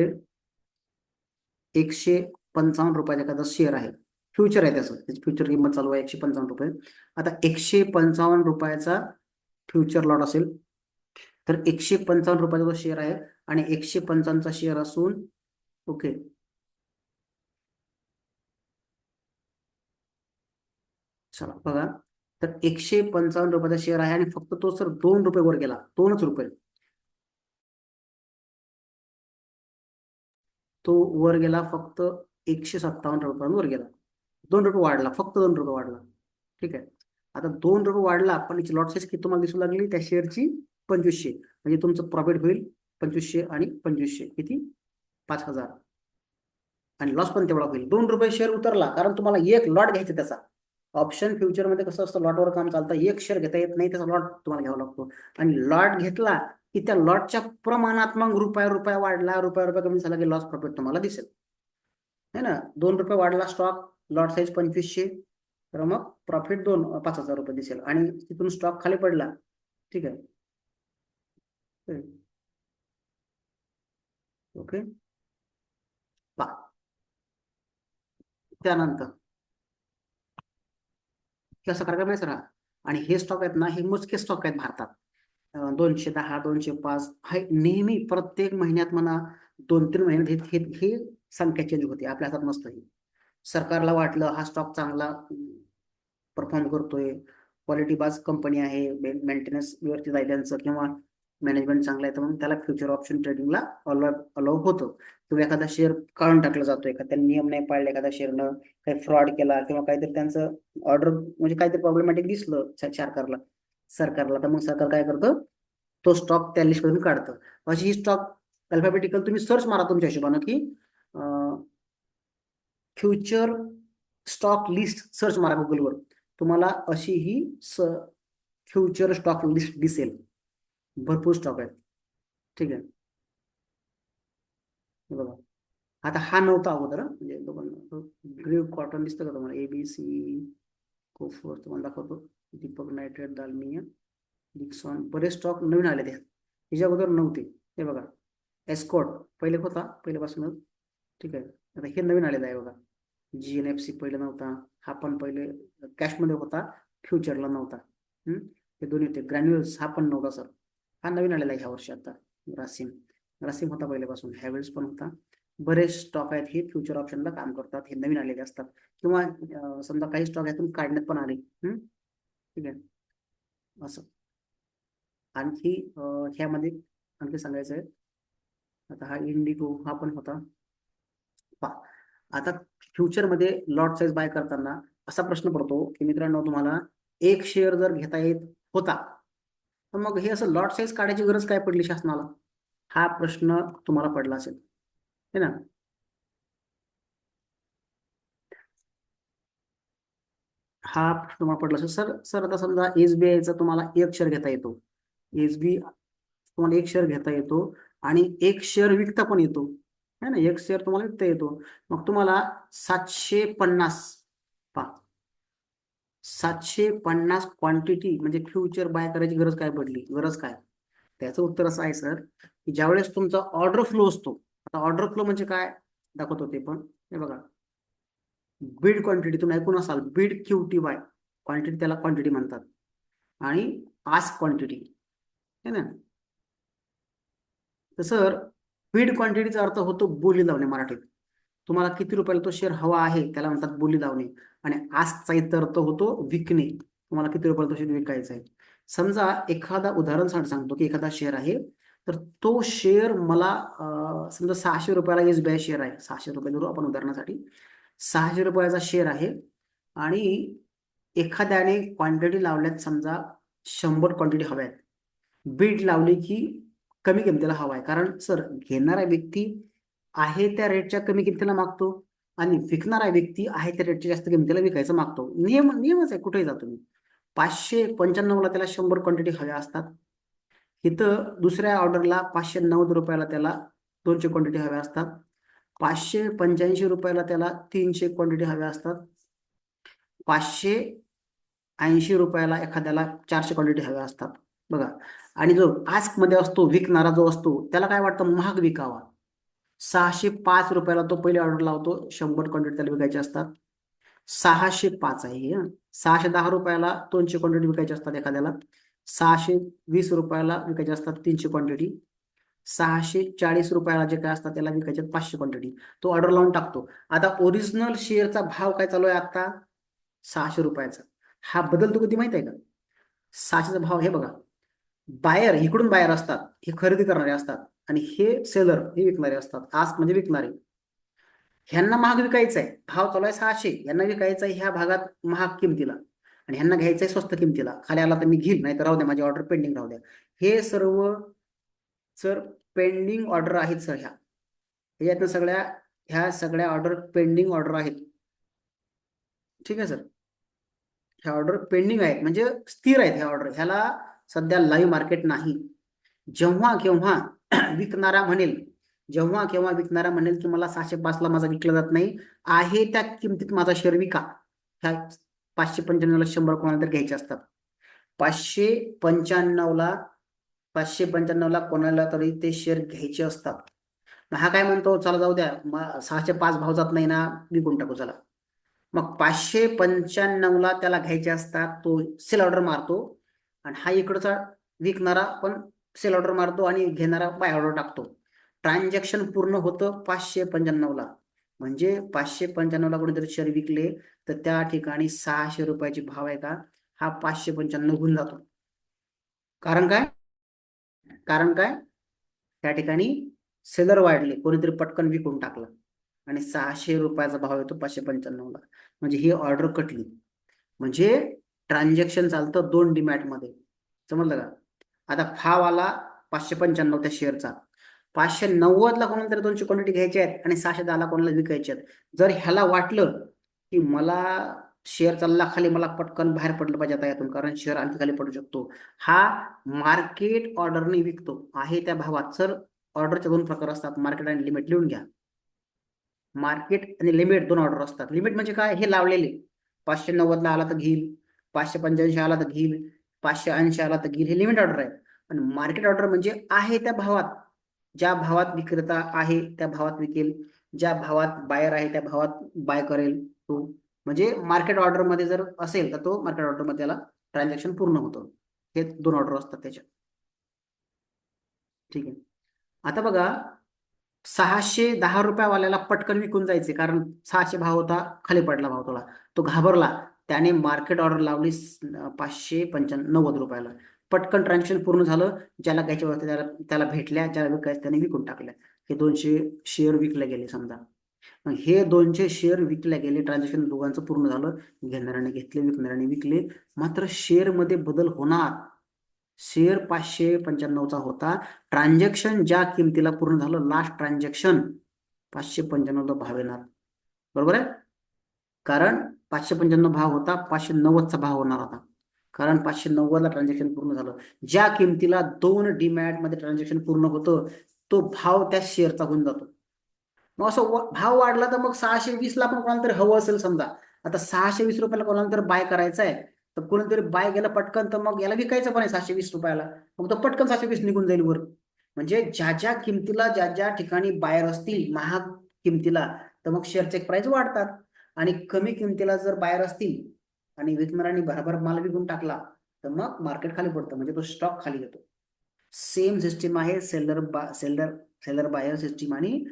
155 रुपयाचा एखादा शेअर आहे, फ्युचर आहे, त्याची फ्युचर किंमत चालू आहे 155 रुपये. आता 155 रुपयाचा फ्युचर लॉट असेल, तर 155 रुपयाचा जो शेअर आहे आणि 155चा शेअर असून, ओके, चला बघा, तर 155 रुपयाचा शेअर आहे आणि फक्त तो सर 2 रुपये वर गेला, 2च रुपये तो वर गेला, फक्त 157 रुपयांवर गेला, 2 रुपये वाढला, फक्त 2 रुपये वाढला. ठीक आहे. आता 2 रुपये वाढला, पण याची लॉट साईज किती तुम्हाला दिसू लागली त्या शेअरची? 2500. म्हणजे तुमचं प्रॉफिट होईल 2500 आणि 2500 किती? 5000. आणि लॉस पण तेवढा होईल. 2 रुपये शेअर उतरला, कारण तुम्हाला एक लॉट घ्यायचा त्याचा. ऑप्शन फ्युचर मध्ये कसं असतं, लॉटवर काम चालतं. एक शेअर घेता येत नाही, त्याचा लॉट तुम्हाला घ्यावा लागतो. आणि लॉट घेतला की त्या लॉटच्या प्रमाणात मग रुपया रुपया वाढला, रुपया रुपया कमी झाला की लॉस प्रॉफिट तुम्हाला दिसेल, है ना. 2 रुपये वाढला स्टॉक, लॉट साईज 2500, तर मग प्रॉफिट 5000 रुपये दिसेल. आणि तिथून स्टॉक खाली पडला, ठीक आहे, ओके. त्यानंतर कसं करा माहिती राहा. आणि हे स्टॉक आहेत ना, हे मोजके स्टॉक आहेत भारतात. 210, 205 हे नेहमी प्रत्येक महिन्यात म्हणा, 2-3 महिन्यात हे हे संख्या चेंज होते, आपल्या हातात नसतं हे. सरकारला वाटलं हा स्टॉक चांगला परफॉर्म करतोय, क्वालिटी बाज कंपनी आहे, मेंटेनन्स व्यवस्थित आहे त्यांचं, किंवा मॅनेजमेंट चांगलं आहे, तर मग त्याला फ्युचर ऑप्शन ट्रेडिंगला अलाउ होतं. किंवा एखादा शेअर काढून टाकला जातोय का, त्यांनी नियम नाही पाळले, एखादा शेअरनं काही फ्रॉड केला किंवा काहीतरी त्यांचं ऑर्डर म्हणजे काहीतरी प्रॉब्लेमॅटिक दिसलं सरकारला, तर मग सरकार काय करतं, तो स्टॉक त्या लिस्टमधून काढतं. अशी ही स्टॉक अल्फाबेटिकल तुम्ही सर्च मारा तुमच्या हिशोबानं की फ्युचर स्टॉक लिस्ट सर्च मारा गुगलवर, तुम्हाला अशी ही फ्युचर स्टॉक लिस्ट दिसेल. भरपूर स्टॉक आहेत. ठीक आहे, हे बघा. आता हा नव्हता अगोदर, म्हणजे ग्रीव कॉटन दिसतं का तुम्हाला? ABC कोफोर तुम्हाला दाखवतो, दीपक नायट्रेट, दालमिया, डिक्सॉन, बरेच स्टॉक नवीन आले त्यात, त्याच्या अगोदर नव्हते. हे बघा, एस्कॉर्ट पहिले होता पहिल्यापासूनच, ठीक आहे. आता हे नवीन आलेलं आहे बघा. GNFC पहिले नव्हता, हा पण पहिले कॅशमध्ये होता, फ्युचरला नव्हता. हे दोन्ही होते. ग्रॅन्युअल्स हा पण नव्हता सर, हा नवीन आलेला आहे ह्या वर्षी. आता रासिम रासिम होता पहिल्यापासून, हॅवेल्स पण होता. बरेच स्टॉक आहेत हे फ्युचर ऑप्शनला काम करतात, हे नवीन आलेले असतात. किंवा समजा काही स्टॉक यातून काढण्यात पण आले, ठीक आहे, असं. आणखी ह्यामध्ये आणखी सांगायचं आहे. आता हा इंडिगो हा पण होता. आता फ्युचरमध्ये लॉट साईज बाय करताना असा प्रश्न पडतो की मित्रांनो, तुम्हाला एक शेअर जर घेता येत होता, तर मग हे असं लॉट साईज काढायची गरज काय पडली शासनाला, हा प्रश्न तुम्हाला पडला असेल, है ना. हा प्रश्न तुम्हाला पडला असेल, सर सर आता समजा SBIचा तुम्हाला एक शेअर घेता येतो, SBI तुम्हाला एक शेअर घेता येतो आणि एक शेअर विकता पण येतो, है ना. एक शेअर तुम्हाला विकता येतो, मग तुम्हाला 750 750 क्वांटिटी म्हणजे फ्युचर बाय करायची गरज काय पडली, गरज काय? त्याचं उत्तर असं आहे सर, की ज्यावेळेस तुमचा ऑर्डर फ्लो असतो. आता ऑर्डर फ्लो म्हणजे काय दाखवतो ते पण, हे बघा. बीड क्वांटिटी तुम्ही ऐकून असाल, बीड QTY क्वांटिटी, त्याला क्वांटिटी म्हणतात. आणि आस्क क्वांटिटी, है ना. तर सर बीड क्वांटिटीचा अर्थ होतो बोली लावणे मराठीत. तुम्हाला किती रुपयाला तो शेअर हवा आहे त्याला म्हणतात बोली लावणे. आणि आस्कचा इतर अर्थ होतो विकणे, तुम्हाला किती रुपयाला तो शेअर विकायचा आहे. समजा एखादा उदाहरण सांगतो की एखादा शेअर आहे, तर तो शेअर मला समजा 600 रुपयाला SBI शेअर आहे, 600 रुपये धरू आपण उदाहरणासाठी. 600 रुपयाचा शेअर आहे आणि एखाद्याने क्वांटिटी लावल्यात, समजा 100 क्वांटिटी हव्या आहेत. बीड लावली की कमी किमतीला हवा आहे, कारण सर घेणारा व्यक्ती आहे त्या रेटच्या कमी किमतीला मागतो आणि विकणारा व्यक्ती आहे त्या रेटच्या जास्त किमतीला विकायचं मागतो. नियमच आहे, कुठेही जातो मी. 595ला त्याला 100 क्वांटिटी हव्या असतात. इथं दुसऱ्या ऑर्डरला 590 रुपयाला त्याला 200 क्वांटिटी हव्या असतात. 585 रुपयाला त्याला 300 क्वांटिटी हव्या असतात. 580 रुपयाला एखाद्याला 400 क्वांटिटी हव्या असतात. बघा, आणि जो आस्क मध्ये असतो विकणारा जो असतो त्याला काय वाटतं, महाग विकावा. 605 रुपयाला तो पहिले ऑर्डर लावतो, 100 क्वांटिटी त्याला विकायचे असतात. 605 आहे हे. 610 रुपयाला 200 क्वांटिटी विकायचे असतात एखाद्याला. 620 रुपयाला विकायचे असतात 300 क्वांटिटी. 640 रुपयाला जे काय असतात त्याला विकायचे 500 क्वांटिटी. तो ऑर्डर लावून टाकतो. आता ओरिजिनल शेअरचा भाव काय चालू आहे आता, 600 रुपयाचा. हा बदलतो कधी माहित आहे का? 600चा भाव हे बघा, बायर इकडून बायर असतात, हे खरेदी करणारे असतात, आणि हे सेलर हे विकणारे असतात. आस्क म्हणजे विकणारे. ह्यांना महाग विकायचं आहे, भाव चालू आहे 600, यांना विकायचं आहे ह्या भागात महाग किमतीला, आणि ह्यांना घ्यायचं आहे स्वस्त किमतीला. खाली आला तर मी घेईल, नाही तर राहू द्या, माझी ऑर्डर पेंडिंग राहू द्या. हे सर्व सर पेंडिंग ऑर्डर आहेत सर. ह्या सगळ्या ऑर्डर पेंडिंग ऑर्डर आहेत. ठीक आहे सर, ह्या ऑर्डर पेंडिंग आहेत म्हणजे स्थिर आहेत ह्या ऑर्डर, ह्याला सध्या लाईव्ह मार्केट नाही. जेव्हा केव्हा विकणारा म्हणेल की मला 605ला माझा विकला जात नाही, आहे त्या किमतीत माझा शेअर विका. ह्या 595ला 100 कोणाला तर घ्यायचे असतात. 595ला 595ला कोणाला तरी ते शेअर घ्यायचे असतात. हा काय म्हणतो, चला जाऊ द्या, 605 भाव जात नाही ना, विकून टाकू चला. मग 595ला त्याला घ्यायचे असतात, तो सेल ऑर्डर मारतो, आणि हा इकडचा विकणारा पण सेल ऑर्डर मारतो आणि घेणारा बाय ऑर्डर टाकतो. ट्रान्झॅक्शन पूर्ण होतं 595ला. म्हणजे 595ला कोणीतरी शेअर विकले तर त्या ठिकाणी 600 रुपयाची भाव आहे का, हा 595 होऊन जातो. कारण काय, त्या ठिकाणी सेलर वाढले, कोणीतरी पटकन विकून टाकला, आणि 600 रुपयाचा भाव येतो 595ला. म्हणजे ही ऑर्डर कटली. म्हणजे ट्रान्झॅक्शन चालतं 2 डीमॅट मध्ये. समजलं का? आता भाव आला 595 त्या शेअरचा, 590ला कोणाला 200 क्वांटिटी घ्यायची आहेत आणि 610ला कोणाला विकायचे आहेत. जर ह्याला वाटलं की मला शेअर चालला खाली, मला पटकन बाहेर पडलं पाहिजे आता यातून, कारण शेअर आणखी खाली पडू शकतो, हा मार्केट ऑर्डरने विकतो, आहे त्या भावात. सर ऑर्डरचे 2 प्रकार असतात, मार्केट आणि लिमिट. लिहून घ्या, मार्केट आणि लिमिट 2 ऑर्डर असतात. लिमिट म्हणजे काय, हे लावलेले 590ला आला तर घेईल, 585 आला तर घेईल, 580 आला तर घेईल, हे लिमिट ऑर्डर आहे. पण मार्केट ऑर्डर म्हणजे आहे त्या भावात, ज्या भावात विक्रेता आहे त्या भावात विकेल, ज्या भावात बायर आहे त्या भावात बाय करेल तो. म्हणजे मार्केट ऑर्डर मध्ये जर असेल तर तो मार्केट ऑर्डर मध्ये त्याला ट्रान्झॅक्शन पूर्ण होतं. हे 2 ऑर्डर असतात त्याच्यात. ठीक आहे. आता बघा, 610 रुपयावाल्याला पटकन विकून जायचे, कारण 600 भाव होता, खाली पडला भाव थोडा, तो घाबरला, त्याने मार्केट ऑर्डर लावली 595 रुपयाला. पटकन ट्रान्झॅक्शन पूर्ण झालं, ज्याला घ्यायचे होते त्याला भेटल्या, ज्याला विकायचे त्याने विकून टाकल्या. हे 200 शेअर विकले गेले समजा. मग हे 200 शेअर विकले गेले, ट्रान्झॅक्शन दोघांचं पूर्ण झालं, घेणाऱ्याने घेतले, विकणाऱ्याने विकले. मात्र शेअर मध्ये बदल होणार. शेअर 595चा होता, ट्रान्झॅक्शन ज्या किमतीला पूर्ण झालं, लास्ट ट्रान्झॅक्शन 595ला भाव येणार. बरोबर आहे, कारण 595 भाव होता, 590चा भाव होणार आता, कारण 590ला ट्रान्झॅक्शन पूर्ण झालं. ज्या किमतीला 2 डीमॅट मध्ये ट्रान्झॅक्शन पूर्ण होतं, तो भाव त्या शेअरचा होऊन जातो. मग असं भाव वाढला तर मग 620ला पण कोणाला तरी हवं असेल समजा, आता 620 रुपयाला कोणाला तरी बाय करायचं आहे, तर कोणीतरी बाय गेला पटकन, तर मग याला विकायचं पण आहे 620 रुपयाला, मग तो पटकन 720 निघून जाईल वर. म्हणजे ज्या ज्या किमतीला ज्या ज्या ठिकाणी बायर असतील महाग किमतीला, तर मग शेअरचे प्राइस वाढतात, आणि कमी किमतीला जर बायर असतील आणि विकणाऱ्यांनी भरभर माल विकून टाकला, तर मग मार्केट खाली पडतं, म्हणजे तो स्टॉक खाली येतो. सेम सिस्टीम आहे सेलर बायर सिस्टीम आणि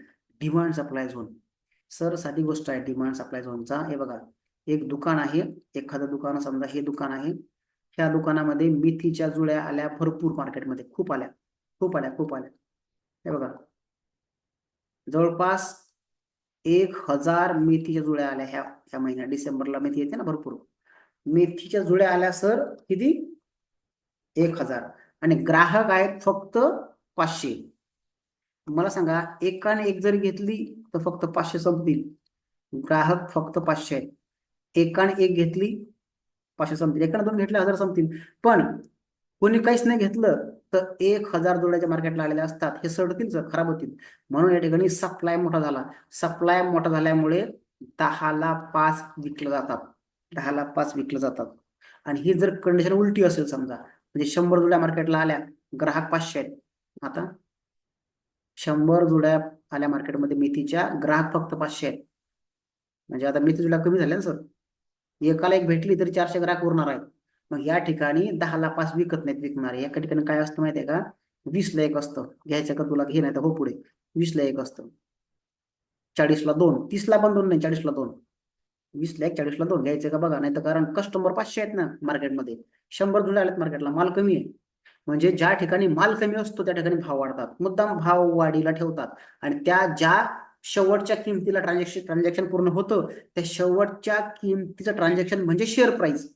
डिमांड सप्लाय झोन. सर साधी गोष्ट आहे डिमांड सप्लाय झोनचा. हे बघा, एक दुकान आहे, एखादं दुकान समजा, हे दुकान आहे, ह्या दुकानामध्ये मेथीच्या जुळ्या आल्या भरपूर, मार्केटमध्ये खूप आल्या, खूप आल्या, खूप आल्या. हे बघा, जवळपास 1000 मेथीच्या जुळ्या आल्या ह्या महिन्यात. डिसेंबरला मेथी येते ना भरपूर, मेथीच्या जुळ्या आल्या सर किती, 1000, आणि ग्राहक आहेत फक्त 500. मला सांगा, एकाने एक जरी घेतली तर फक्त 500 संपतील. ग्राहक फक्त 500 आहेत. एकाने एक घेतली 500 संपतील, एकाने दोन घेतले 1000 संपतील. पण कोणी काहीच नाही घेतलं तर 1000 जोड्याच्या मार्केटला आलेल्या असतात, हे सडतील सर, खराब होतील. म्हणून या ठिकाणी सप्लाय मोठा झाला. सप्लाय मोठा झाल्यामुळे 10ला 5 विकलं जातात. 10ला 5 विकलं जातात. आणि ही जर कंडिशन उलटी असेल समजा, म्हणजे 100 जोड्या मार्केटला आल्या, ग्राहक 500 आहेत. आता 100 जोड्या आल्या मार्केटमध्ये मेथीच्या, ग्राहक फक्त 500 आहेत. म्हणजे आता मेथी जोड्या कमी झाल्या ना सर. एकाला एक भेटली तरी 400 ग्राहक उरणार आहेत. मग या ठिकाणी 10ला 5 विकत नाहीत विकणारे. एका ठिकाणी काय असतं माहितीये का, 20ला एक असतं. घ्यायचं का तुला, घे, नाही तर हो पुढे. 20ला एक असतं, 40ला दोन, 30ला पण दोन नाही, 40ला दोन. 20ला एक, 40ला दोन, घ्यायचं का बघा, नाही तर, कारण कस्टमर 500 आहेत ना मार्केटमध्ये, 100 जुळे आलेत मार्केटला, माल कमी आहे. म्हणजे ज्या ठिकाणी माल कमी असतो त्या ठिकाणी भाव वाढतात, मुद्दाम भाव वाढीला ठेवतात. आणि त्या ज्या शेवटच्या किमतीला ट्रान्झॅक्शन पूर्ण होतं, त्या शेवटच्या किमतीचं ट्रान्झॅक्शन म्हणजे शेअर प्राइस.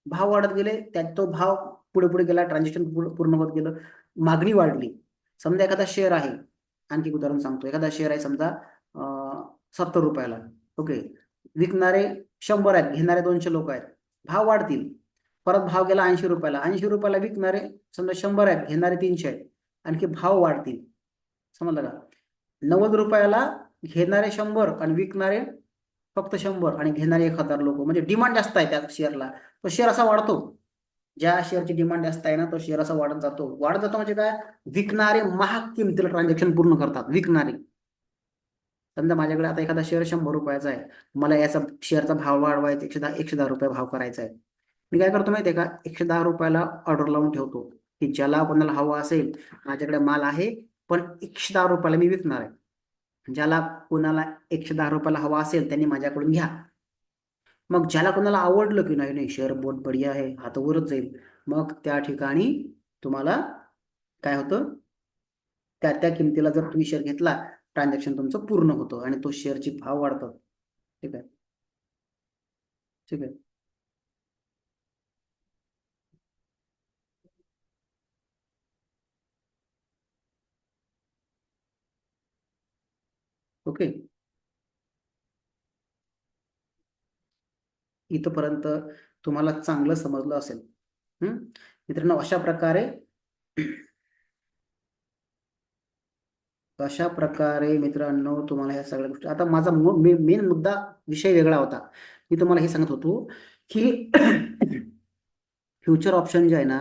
भाव वाढत गेले, त्यात तो भाव पुढे पुढे गेला, ट्रान्झॅक्शन पूर्ण होत गेलं, मागणी वाढली. समजा एखादा शेअर आहे, आणखी एक उदाहरण सांगतो, एखादा शेअर आहे समजा 70 रुपयाला. ओके, विकणारे 100 आहेत, घेणारे 200 लोक आहेत. भाव वाढतील. परत भाव गेला 80 रुपयाला. 80 रुपयाला विकणारे समजा 100 आहेत, घेणारे 300 आहेत. आणखी भाव वाढतील. समजलं का? 90 रुपयाला घेणारे 100 आणि विकणारे फक्त 100 आणि घेणारे 1000 लोक, म्हणजे डिमांड जास्त आहे त्या शेअरला. तो शेअर असा वाढतो. ज्या शेअरची डिमांड जास्त आहे ना, तो शेअर असा वाढत जातो. वाढत जातो म्हणजे काय, विकणारे महाग किमतीला ट्रान्झॅक्शन पूर्ण करतात, विकणारे. समजा माझ्याकडे आता एखादा शेअर 100 रुपयाचा आहे, मला याचा शेअरचा भाव वाढवायचा, 110 रुपये भाव करायचा आहे. मी काय करतो माहितीये का, 110 रुपयाला ऑर्डर लावून ठेवतो, की ज्याला कोणाला हवा असेल, माझ्याकडे माल आहे पण 110 रुपयाला मी विकणार आहे. ज्याला कोणाला 110 रुपयाला हवा असेल त्यांनी माझ्याकडून घ्या. मग ज्याला कोणाला आवडलं की नाही नाही शेअर बहुत बढिया आहे, हा तर वरच जाईल, मग त्या ठिकाणी तुम्हाला काय होतं, त्या त्या किमतीला जर तुम्ही शेअर घेतला, ट्रान्झॅक्शन तुमचं पूर्ण होतं आणि तो शेअरची भाव वाढतात. ठीक आहे, ठीक आहे. ओके, इथपर्यंत तुम्हाला चांगलं समजलं असेल. मित्रांनो, अशा प्रकारे मित्रांनो तुम्हाला ह्या सगळ्या गोष्टी, आता माझा मेन मुद्दा, विषय वेगळा होता. मी तुम्हाला हे सांगत होतो की फ्युचर ऑप्शन जे आहे ना,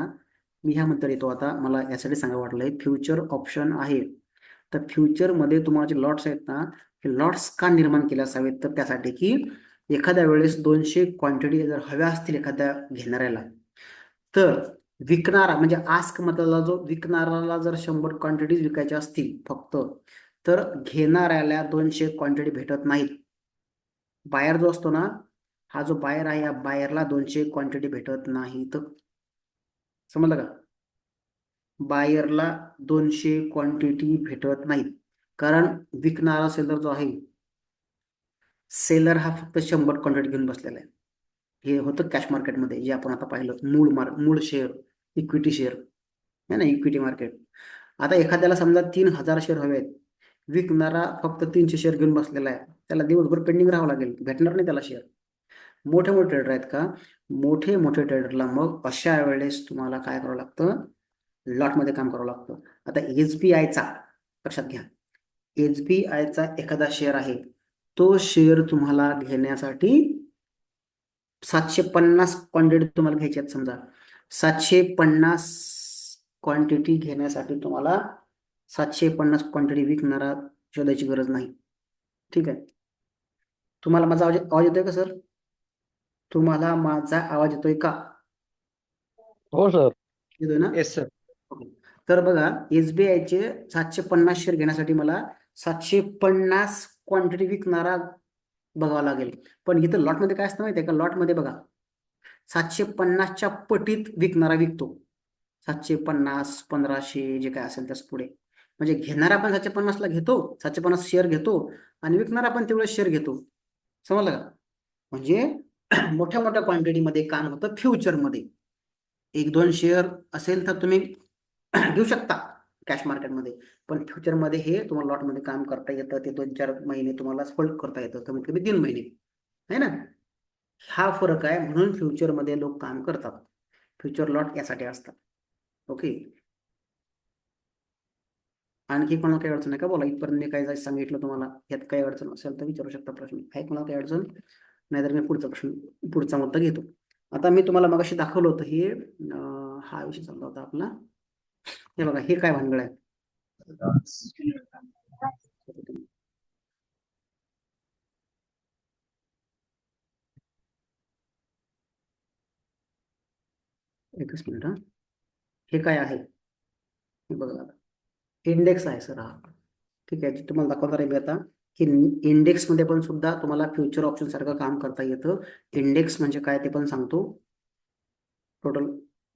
मी ह्यामध्ये येतो. आता मला यासाठी सांगायला वाटलंय, फ्युचर ऑप्शन आहे. तर फ्युचरमध्ये तुम्हाला जे लॉट्स आहेत ना, हे लॉट्स का निर्माण केले असावेत, तर त्यासाठी की एखाद्या वेळेस 200 क्वांटिटी जर हव्या असतील एखाद्या घेणाऱ्याला, तर विकणारा म्हणजे आस्क मधला जो विकणाऱ्याला जर 100 क्वांटिटीज विकायच्या असतील फक्त, तर घेणाऱ्याला 200 क्वांटिटी भेटत नाहीत. बायर जो असतो ना, हा जो बायर आहे, या बायरला 200 क्वांटिटी भेटत नाहीत. समजलं का? बायरला 200 क्वांटिटी भेटत नाहीत, कारण विकणारा सेलर जो आहे, सेलर हा फक्त 100 क्वांटिटी घेऊन बसलेला आहे. हे होतं कॅश मार्केटमध्ये, जे आपण आता पाहिलं, मूळ शेअर, इक्विटी शेअर आहे ना, इक्विटी मार्केट. आता एखाद्याला समजा 3000 शेअर हवे आहेत, विकणारा फक्त 300 शेअर घेऊन बसलेला आहे, त्याला दिवसभर पेंडिंग राहावं लागेल, भेटणार नाही त्याला शेअर. मोठे मोठे ट्रेडर आहेत का, मोठे मोठे ट्रेडरला मग अशा वेळेस तुम्हाला काय करावं लागतं, लॉटमध्ये काम करावं लागतं. आता SBIचा लक्षात घ्या, SBIचा एखादा शेअर आहे, तो शेअर तुम्हाला घेण्यासाठी 750 क्वांटिटी तुम्हाला घ्यायची आहेत. समजा 750 क्वांटिटी घेण्यासाठी तुम्हाला 750 क्वांटिटी विकणारा शोधायची गरज नाही. ठीक आहे, तुम्हाला माझा आवाज आवाज येतोय का सर? तुम्हाला माझा आवाज येतोय का? हो सर. येतोय ना? Yes sir. ओके. तर बघा, SBIचे 750 शेअर घेण्यासाठी मला 750 क्वांटिटी विकणारा बघावा लागेल. पण इथं लॉटमध्ये काय असतं माहिती आहे का, लॉटमध्ये बघा 750च्या पटीत विकणारा विकतो. 750, 1500 जे काय असेल त्याच पुढे, म्हणजे घेणारा पण 750ला घेतो, 750 शेअर घेतो, आणि विकणारा पण तेवढे शेअर घेतो. समजलं का? म्हणजे मोठ्या मोठ्या क्वांटिटीमध्ये काम होतं फ्युचरमध्ये. 1-2 शेअर असेल तर तुम्ही घेऊ शकता, कॅश मार्केटमध्ये. पण फ्युचरमध्ये हे तुम्हाला लॉटमध्ये काम करता येतं. ते 2-4 महिने तुम्हाला होल्ड करता येतं, कमीत कमी 3 महिने, है ना. हा फरक आहे, म्हणून फ्युचरमध्ये लोक काम करतात. फ्युचर लॉट यासाठी असतात. ओके. आणखी कोणाला काही अडचण आहे का बोला. इथपर्यंत मी काय सांगितलं तुम्हाला, यात काही अडचण असेल तर विचारू शकता प्रश्न. आहे कोणाला काही अडचण? नाहीतर मी पुढचा मुद्दा घेतो. आता मी तुम्हाला मगाशी दाखवलं होतं हे हा विषय चालला होता आपला. हे बघा, हे काय भानगड आहे. एकच मिनिट हा. हे काय आहे हे बघा, इंडेक्स आहे सर हा. ठीक आहे, तुम्हाला दाखवणार आहे मी आता की इंडेक्समध्ये पण सुद्धा तुम्हाला फ्युचर ऑप्शन सारखं काम करता येतं. इंडेक्स म्हणजे काय ते पण सांगतो. टोटल,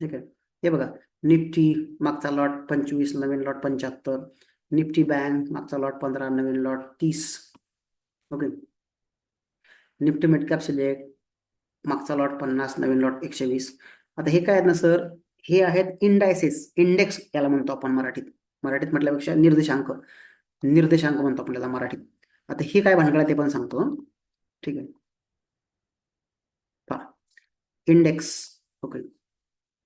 ठीक आहे. हे बघा, निफ्टी मागचा लॉट 25, नवीन लॉट 75. निफ्टी बँक मागचा लॉट 15, नवीन lot 30. Okay. Nifty mid cap select मागचा लॉट 50, नवीन लॉट 120. आता हे काय आहेत ना सर, हे आहेत इंडायसेस. इंडेक्स याला म्हणतो आपण मराठीत. मराठीत म्हटल्यापेक्षा निर्देशांक. निर्देशांक म्हणतो आपण त्याला मराठीत. आता हे काय भानगड आहे ते पण सांगतो. ठीक आहे, पहा, इंडेक्स. ओके,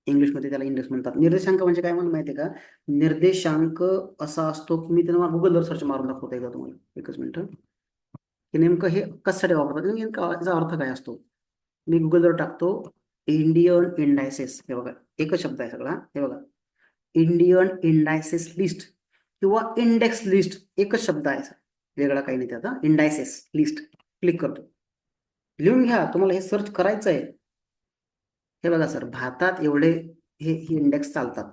इंग्लिशमध्ये त्याला इंडेक्स म्हणतात. निर्देशांक म्हणजे काय मला माहिती आहे का? निर्देशांक असा असतो की मी तुम्हाला गुगलवर सर्च मारून दाखवतो एकदा तुम्हाला. एकच मिनिट, की नेमकं हे कशासाठी वापरतात, नेमका याचा अर्थ काय असतो. मी गुगलवर टाकतो इंडियन इंडायसेस. हे बघा, एकच शब्द आहे सगळा. हे बघा, इंडियन इंडायसेस लिस्ट किंवा इंडेक्स लिस्ट, एकच शब्द आहे, वेगळा काही नाही त्याचा. इंडायसेस लिस्ट क्लिक करतो. लिहून घ्या, तुम्हाला हे सर्च करायचं आहे. हे बघा सर, भारतात एवढे हे इंडेक्स चालतात.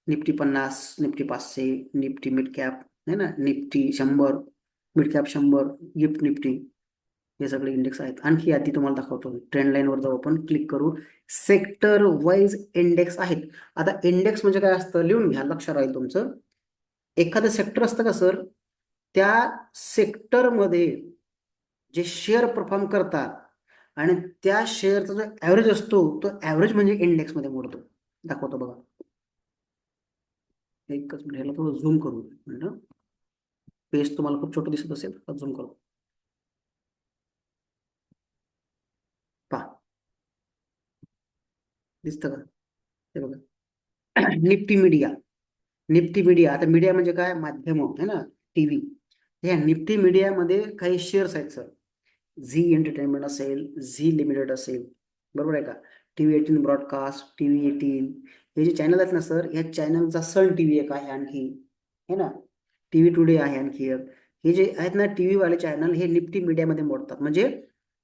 Nifty 50, Nifty 500, Nifty mid cap, है ना, Nifty 100, mid cap 100, gift Nifty, हे सगळे इंडेक्स आहेत. आणखी यादी तुम्हाला दाखवतो. ट्रेंड लाईनवर जाऊ आपण, क्लिक करू. सेक्टर वाईज इंडेक्स आहेत. आता इंडेक्स म्हणजे काय असतं, लिहून घ्या, लक्षात राहील तुमचं. एखादं सेक्टर असतं का सर, त्या सेक्टरमध्ये जे शेअर परफॉर्म करतात आणि त्या शेअरचा जो ॲव्हरेज असतो, तो ॲव्हरेज म्हणजे इंडेक्समध्ये मोडतो. दाखवतो बघा, एकच मिनिट, ह्याला थोडं झूम करू म्हणलं. पेज तुम्हाला खूप छोटं दिसत असेल, झूम करू. पहा, दिसतं का? हे बघा, निफ्टी मीडिया. निफ्टी मीडिया, आता मीडिया म्हणजे काय, माध्यम आहे ना, टीव्ही. या निफ्टी मीडियामध्ये काही शेअर्स आहेत सर. झी एंटरटेनमेंट असेल, झी लिमिटेड असेल, बरोबर आहे का. TV18 ब्रॉडकास्ट, TV18, हे जे चॅनल आहेत ना सर, ह्या चॅनलचा सन टीव्ही एक आहे आणखी, है ना. TV टुडे आहे आणखी एक. हे जे आहेत ना टीव्ही वाले चॅनल, हे निफ्टी मीडियामध्ये मोडतात. म्हणजे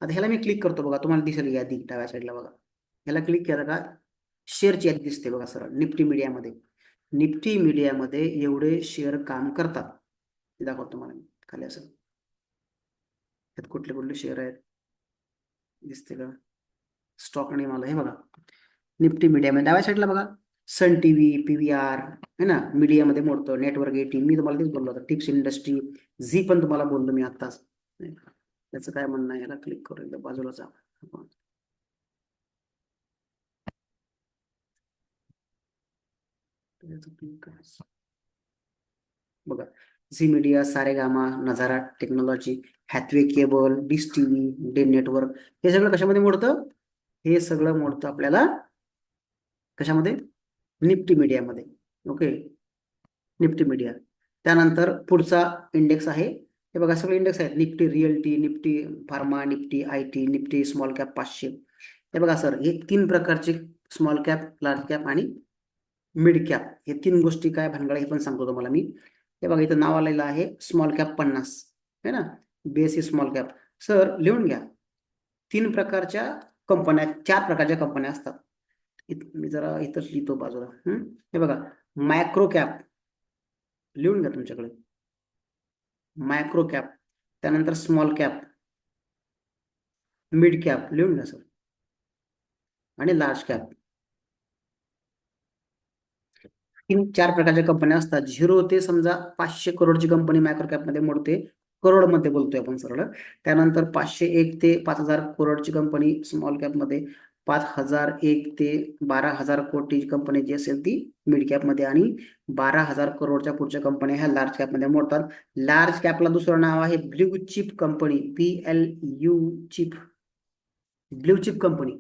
आता ह्याला मी क्लिक करतो बघा, तुम्हाला दिसेल यादी डाव्या साईडला बघा. ह्याला क्लिक केलं का शेअरची यादी दिसते बघा सर, निफ्टी मीडियामध्ये. निफ्टी मीडियामध्ये एवढे शेअर काम करतात. हे दाखवतो तुम्हाला मी खाली असं. त्यात कुठले कुठले शेअर आहेत दिसते का, स्टॉक नेम आला, हे बघा, निफ्टी मीडियामध्ये डाव्या साईडला बघा. सन टीव्ही, PVR, है ना, मीडियामध्ये मोडतो. नेटवर्क 18, मी तुम्हाला तेच बोललो होतं. टिप्स इंडस्ट्री, झी पण तुम्हाला बोललो मी आत्ताच. त्याचं काय म्हणणं आहे, याला क्लिक करू, एकदा बाजूला जा. बघा, Zee media, Saregama, Nazara technology, Hathway cable, Dish TV, Den network, हे सगळं कशामध्ये मोडतं? हे सगळं मोडतं आपल्याला कशामध्ये, निफ्टी मीडियामध्ये. Okay, Nifty media. त्यानंतर पुढचा इंडेक्स आहे, हे बघा सगळे इंडेक्स आहेत. Nifty realty, Nifty pharma, Nifty IT, Nifty small cap 500. हे बघा सर, हे 3 प्रकारचे स्मॉल कॅप, लार्ज कॅप आणि मिड कॅप, हे 3 गोष्टी काय भानगड हे पण सांगतो तुम्हाला मी. हे बघा, इथं नाव आलेलं आहे स्मॉल कॅप 50, है ना, बेस स्मॉल कॅप. सर लिहून घ्या, 3 प्रकारच्या कंपन्या, 4 प्रकारच्या कंपन्या असतात. मी जरा इथं लिहितो बाजूला. हे बघा, मायक्रो कॅप, लिहून घ्या तुमच्याकडे, मायक्रो कॅप. त्यानंतर स्मॉल कॅप, मिड कॅप, लिहून घ्या सर, आणि लार्ज कॅप. 4 प्रकारच्या कंपन्या असतात. 0 ते समजा 500 करोडची कंपनी मायक्रो कॅपमध्ये मोडते, करोडमध्ये बोलतोय आपण सरळ. त्यानंतर 501 ते 5000 करोडची कंपनी स्मॉल कॅपमध्ये, 5,001 ते 12,000 कोटी कंपनी जी असेल ती मिड कॅपमध्ये आणि 12,000 करोडच्या पुढच्या कंपन्या ह्या लार्ज कॅपमध्ये मोडतात. लार्ज कॅपला दुसरं नाव आहे blue chip company, PLU chip, blue chip company.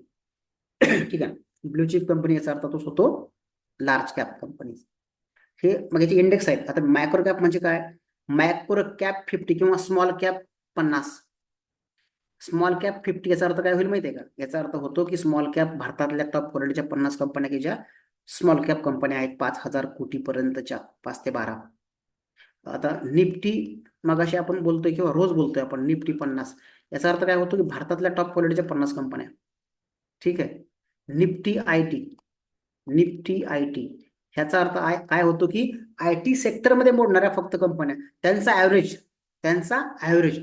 ठीक आहे. ब्ल्यू चिप कंपनी याचा अर्थ तोच होतो लार्ज कॅप कंपनी. हे मग याचे इंडेक्स आहेत. आता मायक्रो कॅप म्हणजे काय? मायक्रो कॅप 50 किंवा स्मॉल कॅप 50. स्मॉल कॅप 50 याचा अर्थ काय होईल माहिती आहे का? याचा अर्थ होतो की स्मॉल कॅप भारतातल्या टॉप क्वालिटीच्या 50 कंपन्या की ज्या स्मॉल कॅप कंपन्या आहेत 5,000 कोटी पर्यंतच्या, 5 ते 12. आता निफ्टी मगाशी आपण बोलतोय किंवा रोज बोलतोय आपण निफ्टी 50. याचा अर्थ काय होतो की भारतातल्या टॉप क्वालिटीच्या 50 कंपन्या. ठीक आहे. निफ्टी आयटी, निफ्टी आयटी ह्याचा अर्थ काय होतो की आयटी सेक्टरमध्ये मोडणाऱ्या फक्त कंपन्या, त्यांचा ऍव्हरेज.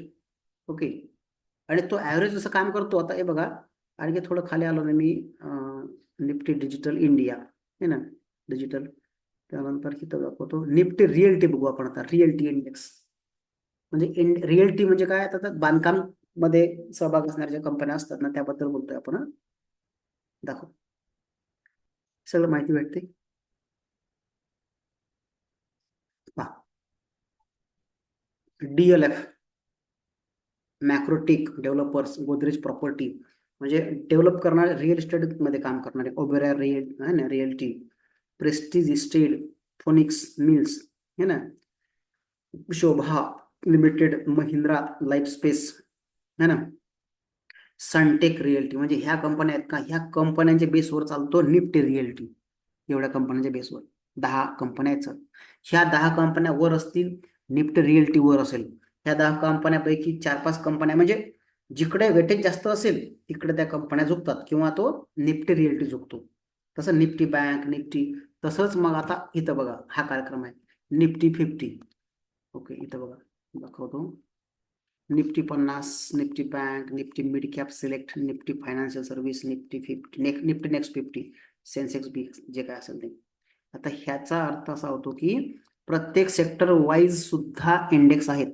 ओके. आणि तो ऍव्हरेज जसं काम करतो, आता हे बघा आणखी थोडं खाली आलो ना मी, निफ्टी डिजिटल इंडिया आहे ना, डिजिटल. त्यानंतर इथं दाखवतो निफ्टी रिअल्टी. बघू आपण आता रिअल्टी इंडेक्स. म्हणजे रिअल्टी म्हणजे काय? आता बांधकाम मध्ये सहभाग असणाऱ्या ज्या कंपन्या असतात ना त्याबद्दल बोलतोय आपण. दाखव, सगळं माहिती भेटते. DLF, Macrotech developers, Godrej property म्हणजे डेव्हलप करणारे, रिअल इस्टेट मध्ये काम करणारे, Oberoi realty, prestige estate, phoenix mills है ना, शोभा लिमिटेड, महिंद्रा लाईफ स्पेस है ना, सनटेक रिअल्टी. म्हणजे ह्या कंपन्या आहेत का? ह्या कंपन्यांच्या बेसवर चालतो निफ्टी रिअल्टी. एवढ्या कंपन्यांच्या बेसवर 10 कंपन्या आहेत सर. ह्या 10 कंपन्या वर असतील, निफ्टी रिअल्टी वर असेल. ह्या 10 कंपन्यापैकी 4-5 कंपन्या म्हणजे जिकडे वेटेज जास्त असेल तिकडे त्या कंपन्या झुकतात किंवा तो निफ्टी रिअल्टी झुकतो. तसं निफ्टी बँक, निफ्टी. तसंच मग आता इथं बघा हा कार्यक्रम आहे निफ्टी 50. ओके, इथं बघा दाखवतो. Nifty 50, Nifty bank, Nifty mid cap select, Nifty financial service, Nifty 50, Nifty next 50, Sensex B, जे काय असेल ते. आता ह्याचा अर्थ असा होतो की प्रत्येक सेक्टर वाईज सुद्धा इंडेक्स आहेत.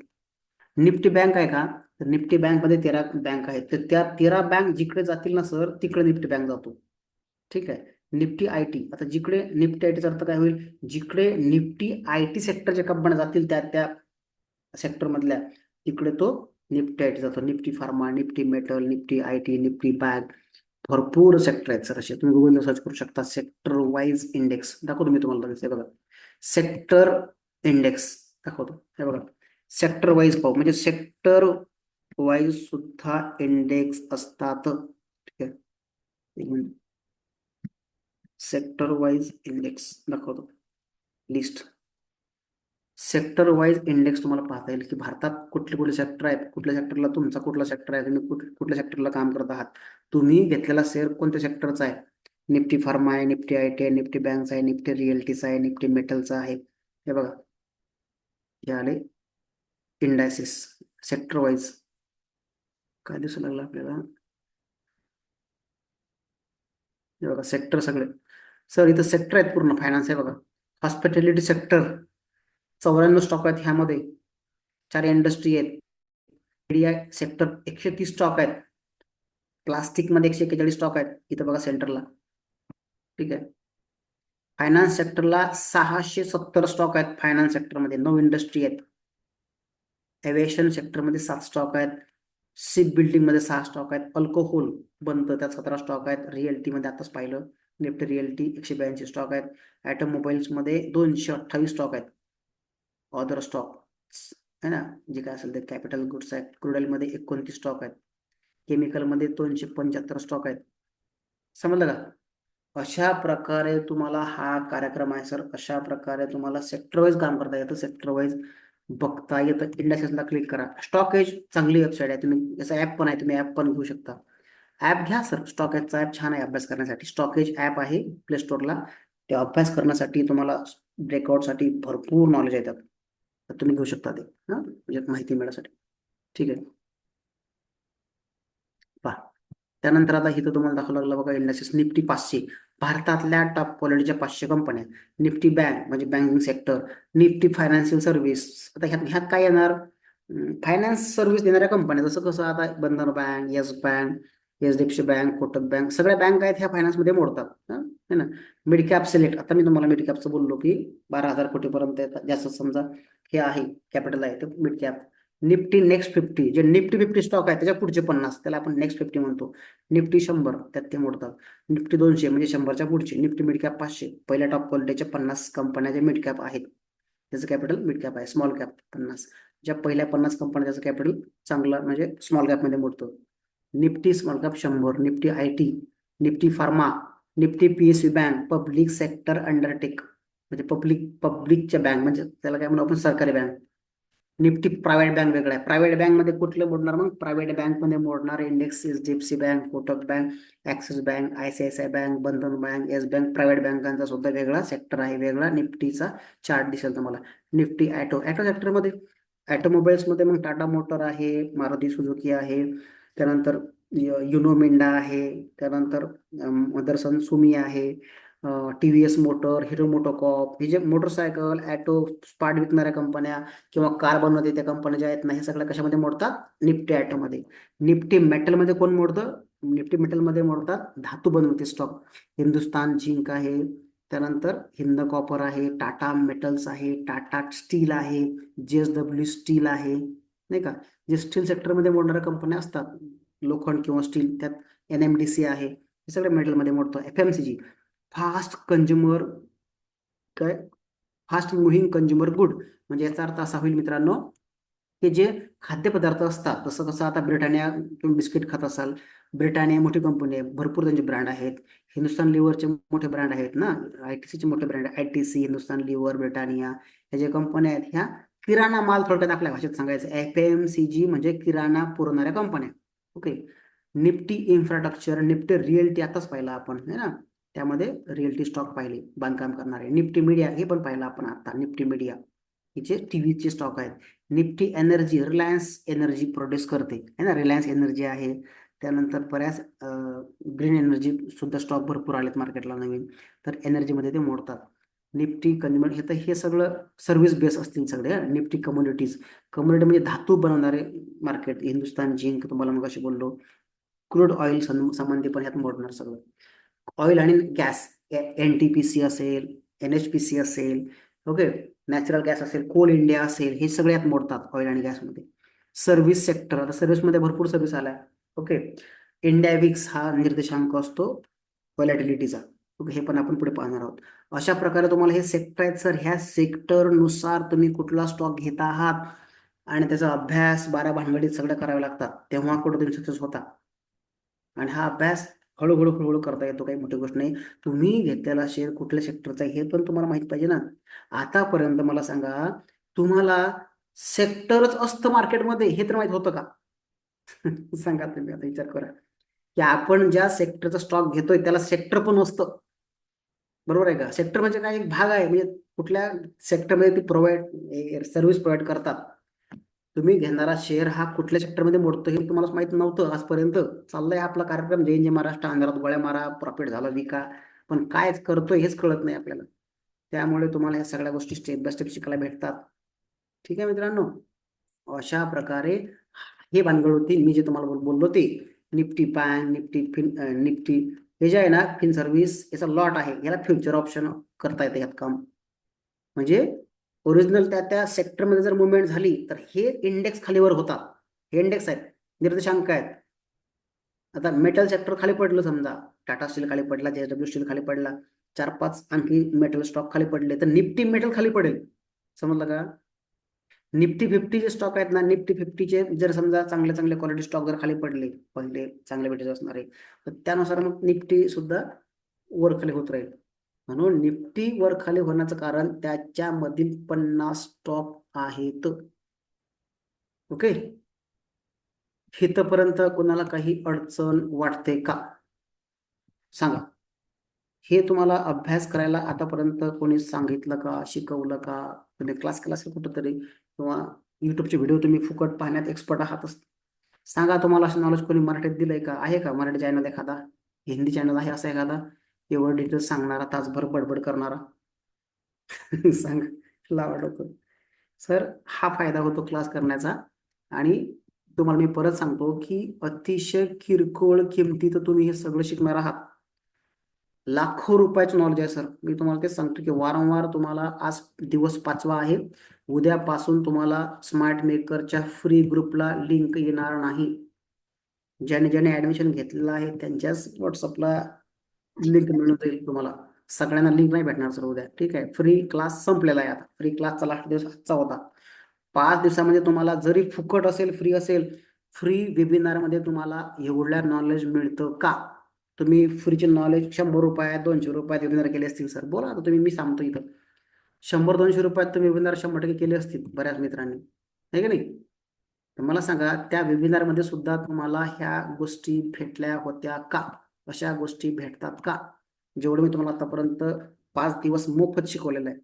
निफ्टी बँक आहे का? तर निफ्टी बँक मध्ये 13 बँक आहेत, तर त्या 13 बँक जिकडे जातील ना सर तिकडे निफ्टी बँक जातो. ठीक आहे. निफ्टी आयटी, आता जिकडे निफ्टी आयटीचा अर्थ काय होईल? जिकडे निफ्टी आयटी सेक्टरच्या कंपन्या जातील त्या त्या सेक्टर मधल्या तिकडे तो निफ्टी आयटी जातो. Nifty pharma, Nifty metal, Nifty IT, Nifty bank, भरपूर सेक्टर आहेत सर असे. तुम्ही गुगलला सर्च करू शकता. सेक्टर वाईज इंडेक्स दाखवतो मी तुम्हाला लगेच. हे बघा सेक्टर इंडेक्स दाखवतो. हे बघा सेक्टर वाईज पाहू, म्हणजे सेक्टर वाईज सुद्धा इंडेक्स असतात. ठीक आहे. एक मिनिट, सेक्टर वाईज इंडेक्स दाखवतो लिस्ट. सेक्टर वाईज इंडेक्स तुम्हाला पाहता येईल की भारतात कुठले कुठले सेक्टर आहेत, कुठल्या सेक्टरला तुमचा कुठला सेक्टर आहे, तुम्ही कुठल्या सेक्टरला काम करत आहात, तुम्ही घेतलेला शेअर कोणत्या सेक्टरचा आहे. निफ्टी फार्मा आहे, निफ्टी आयटी आहे, निफ्टी बँक आहे, निफ्टी रिअल्टीचा आहे, निफ्टी मेटलचा आहे. हे बघा हे आले इंडायसिस सेक्टर वाईज. काय दिसू लागलं आपल्याला? हे बघा सेक्टर सगळे सर इथं सेक्टर आहेत पूर्ण. फायनान्स आहे बघा, हॉस्पिटॅलिटी सेक्टर 94 स्टॉक आहेत ह्यामध्ये. 4 इंडस्ट्री आहेत. मीडिया सेक्टर 130 स्टॉक आहेत. प्लास्टिक मध्ये 141 स्टॉक आहेत इथं बघा सेंटरला. ठीक आहे. फायनान्स सेक्टरला 670 स्टॉक आहेत. फायनान्स सेक्टरमध्ये 9 इंडस्ट्री आहेत. एव्हिएशन सेक्टरमध्ये 7 स्टॉक आहेत. शिप बिल्डिंग मध्ये 6 स्टॉक आहेत. अल्कोहोल बनतं त्यात 17 स्टॉक आहेत. रिअल्टी मध्ये आताच पाहिलं निफ्टी रिअल्टी 182 स्टॉक आहेत. ऑटोमोबाईल्स मध्ये 228 स्टॉक आहेत. अदर स्टॉक है ना, जे काय असेल ते कॅपिटल गुड्स आहेत. क्रूड मध्ये 29 स्टॉक आहेत. केमिकल मध्ये 275 स्टॉक आहेत. समजलं का? अशा प्रकारे तुम्हाला हा कार्यक्रम आहे सर. अशा प्रकारे तुम्हाला सेक्टर वाईज काम करता येतं, सेक्टर वाईज बघता येतं. इंडेक्सेसला क्लिक करा. स्टॉक एज चांगली वेबसाईट आहे. तुम्ही याचा ऍप पण आहे, तुम्ही ऍप पण घेऊ शकता. ऍप घ्या सर, स्टॉक एजचा ऍप छान आहे अभ्यास करण्यासाठी. स्टॉक एज ऍप आहे प्ले स्टोरला. ते अभ्यास करण्यासाठी तुम्हाला ब्रेकआउटसाठी भरपूर नॉलेज येतात, तर तुम्ही घेऊ शकता ते म्हणजे माहिती मिळण्यासाठी. ठीक आहे. पहा त्यानंतर आता इथं तुम्हाला दाखवलं लागलं बघा इंडेक्सेस. निफ्टी 500 भारतातल्या टॉप क्वालिटीच्या 500 कंपन्या. निफ्टी बँक म्हणजे banking sector. Nifty financial service, आता ह्यात काय येणार? फायनान्स सर्व्हिस देणाऱ्या कंपन्या, जसं कसं आता Bandhan bank, yes bank, HDFC bank, Kotak bank, सगळ्या बँक आहेत ह्या फायनान्समध्ये मोडतात. है ना. मिड कॅप सिलेक्ट, आता मी तुम्हाला मिड कॅपचं बोललो की 12,000 कोटीपर्यंत येतात. जास्त समजा हे आहे कॅपिटल आहे तर मिड कॅप. निफ्टी नेक्स्ट 50, जे निफ्टी 50 स्टॉक आहे त्याच्या पुढचे 50, त्याला आपण नेक्स्ट 50 म्हणतो. निफ्टी 100 त्यात ते मोडतात. निफ्टी 200 म्हणजे 100च्या पुढचे. निफ्टी मिड कॅप 500, पहिल्या टॉप क्वालिटीच्या 50 कंपन्या ज्या मिड कॅप आहेत त्याचं कॅपिटल मिड कॅप आहे. स्मॉल कॅप 50, ज्या पहिल्या 50 कंपन्या त्याचं कॅपिटल चांगलं म्हणजे स्मॉल कॅपमध्ये मोडतं. Nifty small cap 100, Nifty IT, Nifty pharma, Nifty PSU bank, public sector undertake म्हणजे पब्लिकच्या बँक म्हणजे त्याला काय म्हणू आपण, सरकारी बँक. निफ्टी प्रायव्हेट बँक वेगळा आहे. प्रायव्हेट बँकमध्ये कुठलं मोडणार मग? प्रायव्हेट बँकमध्ये मोडणार index HDFC bank, Kotak bank, Axis bank, ICICI bank, Bandhan bank, yes bank. Private बँकांचा सुद्धा वेगळा सेक्टर आहे, वेगळा निफ्टीचा चार्ट दिसेल तुम्हाला. निफ्टी ॲटो सेक्टरमध्ये ऑटोमोबाईल्समध्ये मग टाटा मोटर आहे, मारुती सुझुकी आहे, त्यानंतर युनो मिंडा आहे, त्यानंतर मदरसन सुमी आहे, TVS मोटर, हिरो मोटोकॉप, हे जे मोटरसायकल ॲटो पार्ट विकणाऱ्या कंपन्या किंवा कार बनवते त्या कंपन्या ज्या आहेत ना, हे सगळ्या कशामध्ये मोडतात? निफ्टी ॲटोमध्ये. निफ्टी मेटलमध्ये कोण मोडतं? निफ्टी मेटलमध्ये मोडतात धातू बनवते स्टॉक. हिंदुस्तान झिंक आहे, त्यानंतर हिंद कॉपर आहे, टाटा मेटल्स आहे, टाटा स्टील आहे, JSW स्टील आहे, नाही का. जे स्टील सेक्टरमध्ये मोडणाऱ्या कंपन्या असतात, लोखंड किंवा स्टील, त्यात NMDC आहे, हे सगळे मेटलमध्ये मोडतो. FMCG फास्ट कंझ्युमर, काय, फास्ट मुव्हिंग कंझ्युमर गुड, म्हणजे याचा अर्थ असा होईल मित्रांनो की जे खाद्यपदार्थ असतात, जसं कसं आता ब्रिटानिया, तुम्ही बिस्किट खात असाल, ब्रिटानिया मोठी कंपनी आहे, भरपूर त्यांचे ब्रँड आहेत. हिंदुस्तान लिव्हरचे मोठे ब्रँड आहेत ना, ITCचे मोठे brand, ITC, Hindustan Lever, Britannia, ह्या ज्या कंपन्या आहेत ह्या किराणा माल, थोडक्यात आपल्या भाषेत सांगायचं FMCG म्हणजे किराणा पुरवणाऱ्या कंपन्या. Okay. Nifty infrastructure, Nifty realty आताच पाहिला आपण, है ना, त्यामध्ये रिअल्टी स्टॉक पाहिले, बांधकाम करणारे. निफ्टी मीडिया हे पण पाहिलं आपण आता, निफ्टी मीडिया हिचे TVचे स्टॉक आहेत. Nifty energy, Reliance energy produce करते, है ना, रिलायन्स एनर्जी आहे. त्यानंतर बऱ्याच ग्रीन एनर्जी सुद्धा स्टॉक भरपूर आलेत मार्केटला नवीन, तर एनर्जीमध्ये ते मोडतात. निफ्टी कन्व्हर्ट, हे तर हे सगळं सर्व्हिस बेस असतील सगळे. निफ्टी कमोडिटीज, कमोडिटी म्हणजे धातू बनवणारे मार्केट, हिंदुस्तान झिंक तुम्हाला मग अशी बोललो. क्रूड ऑइल संबंधी पण ह्यात मोडणार सगळं. ऑइल आणि गॅस, NTPC असेल, NHPC असेल, ओके, नॅचरल गॅस असेल, कोल इंडिया असेल, हे सगळ्यात मोडतात ऑइल आणि गॅसमध्ये. सर्व्हिस सेक्टर, आता सर्व्हिसमध्ये भरपूर सर्व्हिस आल्या. ओके. इंडिया विक्स हा निर्देशांक असतो व्हॉलॅटिलिटीचा. ओके, हे पण आपण पुढे पाहणार आहोत. अशा प्रकारे तुम्हाला हे सेक्टर आहेत सर. ह्या सेक्टरनुसार तुम्ही कुठला स्टॉक घेत आहात आणि त्याचा अभ्यास 12 भानगडीत सगळं करावे लागतात, तेव्हा कुठं तुम्ही सक्सेस होता. आणि हा अभ्यास हळूहळू हळूहळू करता येतो, काही मोठी गोष्ट नाही. तुम्ही घेतलेला शेअर कुठल्या सेक्टरचा आहे हे पण तुम्हाला माहित पाहिजे ना. आतापर्यंत मला सांगा, तुम्हाला सेक्टरच असतं मार्केटमध्ये हे तर माहित होतं का? सांगा तुम्ही, आता विचार करा की आपण ज्या सेक्टरचा स्टॉक घेतोय त्याला सेक्टर पण असतं, बरोबर आहे का? सेक्टर म्हणजे काय, एक भाग आहे, म्हणजे कुठल्या सेक्टरमध्ये ते प्रोव्हाइड सर्व्हिस प्रोव्हाइड करतात. तुम्ही घेणारा शेअर हा कुठल्या सेक्टरमध्ये मोडतो हे तुम्हाला माहित नव्हतं आजपर्यंत. चाललाय आपला कार्यक्रम जय महाराष्ट्र, अंधारात गोळ्या मारा, प्रॉफिट झाला विका, पण काय करतोय हेच कळत नाही आपल्याला. त्यामुळे तुम्हाला या सगळ्या गोष्टी स्टेप बाय स्टेप शिकायला भेटतात. ठीक आहे मित्रांनो, अशा प्रकारे हे भानगड होती. मी जे तुम्हाला बोललो ते निफ्टी बँक, निफ्टी हे जे आहे ना, फिन सर्व्हिस, याचा लॉट आहे, याला फ्युचर ऑप्शन करता येते यात काम. म्हणजे ओरिजिनल त्या सेक्टरमध्ये जर मुवमेंट झाली तर हे इंडेक्स खालीवर होतात. हे इंडेक्स आहेत, निर्देशांक आहेत. आता मेटल सेक्टर खाली पडलं, समजा टाटा स्टील खाली पडला, JSW स्टील खाली पडला, 4-5 आणखी मेटल स्टॉक खाली पडले, तर निफ्टी मेटल खाली पडेल. समजलं का? निफ्टी 50 जे स्टॉक आहेत ना, निफ्टी 50चे जर समजा चांगले चांगले क्वालिटी स्टॉक जर खाली पडले, पहिले चांगले भेटायचे असणारे, तर त्यानुसार मग निफ्टी सुद्धा वर खाली होत राहील. म्हणून निफ्टी वर खाली होण्याचं कारण त्याच्यामधील 50 स्टॉक आहेत. ओके. इथपर्यंत कोणाला काही अडचण वाटते का? सांगा. हे तुम्हाला अभ्यास करायला आतापर्यंत कोणी सांगितलं का, शिकवलं का? तुम्ही क्लास केला असेल कुठंतरी, किंवा युट्यूबचे व्हिडिओ तुम्ही फुकट पाहण्यात एक्सपर्ट आहातच. सांगा, तुम्हाला असं नॉलेज कोणी मराठीत दिलंय का? आहे का मराठी चॅनल एखादा, हिंदी चॅनल आहे असा एखादा, एवढं डिटेल्स सांगणारा, तासभर बडबड करणारा? सांग, लावा डोकं. सर, हा फायदा होतो क्लास करण्याचा. आणि तुम्हाला मी परत सांगतो की अतिशय किरकोळ किमतीत तुम्ही हे सगळं शिकणार आहात. लाखो रुपयाचं नॉलेज आहे सर. मी तुम्हाला तेच सांगतो की वारंवार तुम्हाला आज दिवस 5वा आहे. उद्यापासून तुम्हाला स्मार्ट मेकरच्या फ्री ग्रुपला लिंक येणार नाही. ज्याने ज्याने ऍडमिशन घेतलेलं आहे त्यांच्याच व्हॉट्सअपला लिंक मिळून जाईल तुम्हाला. सगळ्यांना लिंक नाही भेटणार सर उद्या. ठीक आहे. फ्री क्लास संपलेला आहे आता. फ्री क्लासचा लास्ट दिवस आजचा होता. 5 दिवसामध्ये तुम्हाला जरी फुकट असेल फ्री असेल, फ्री वेबिनारमध्ये तुम्हाला एवढ्या नॉलेज मिळतं का? तुम्ही फ्रीचे नॉलेज 100 रुपयात 200 रुपयात वेबिनार केले असतील सर. बोला आता तुम्ही, मी सांगतो इथं 100-200 रुपयात तुम्ही वेबिनार 100% केले असतील बऱ्याच मित्रांनी, आहे की नाही? तर मला सांगा त्या वेबिनारमध्ये सुद्धा तुम्हाला ह्या गोष्टी भेटल्या होत्या का? अशा गोष्टी भेटतात का? जेवढं मी तुम्हाला आतापर्यंत 5 दिवस मोफत शिकवलेलं आहे.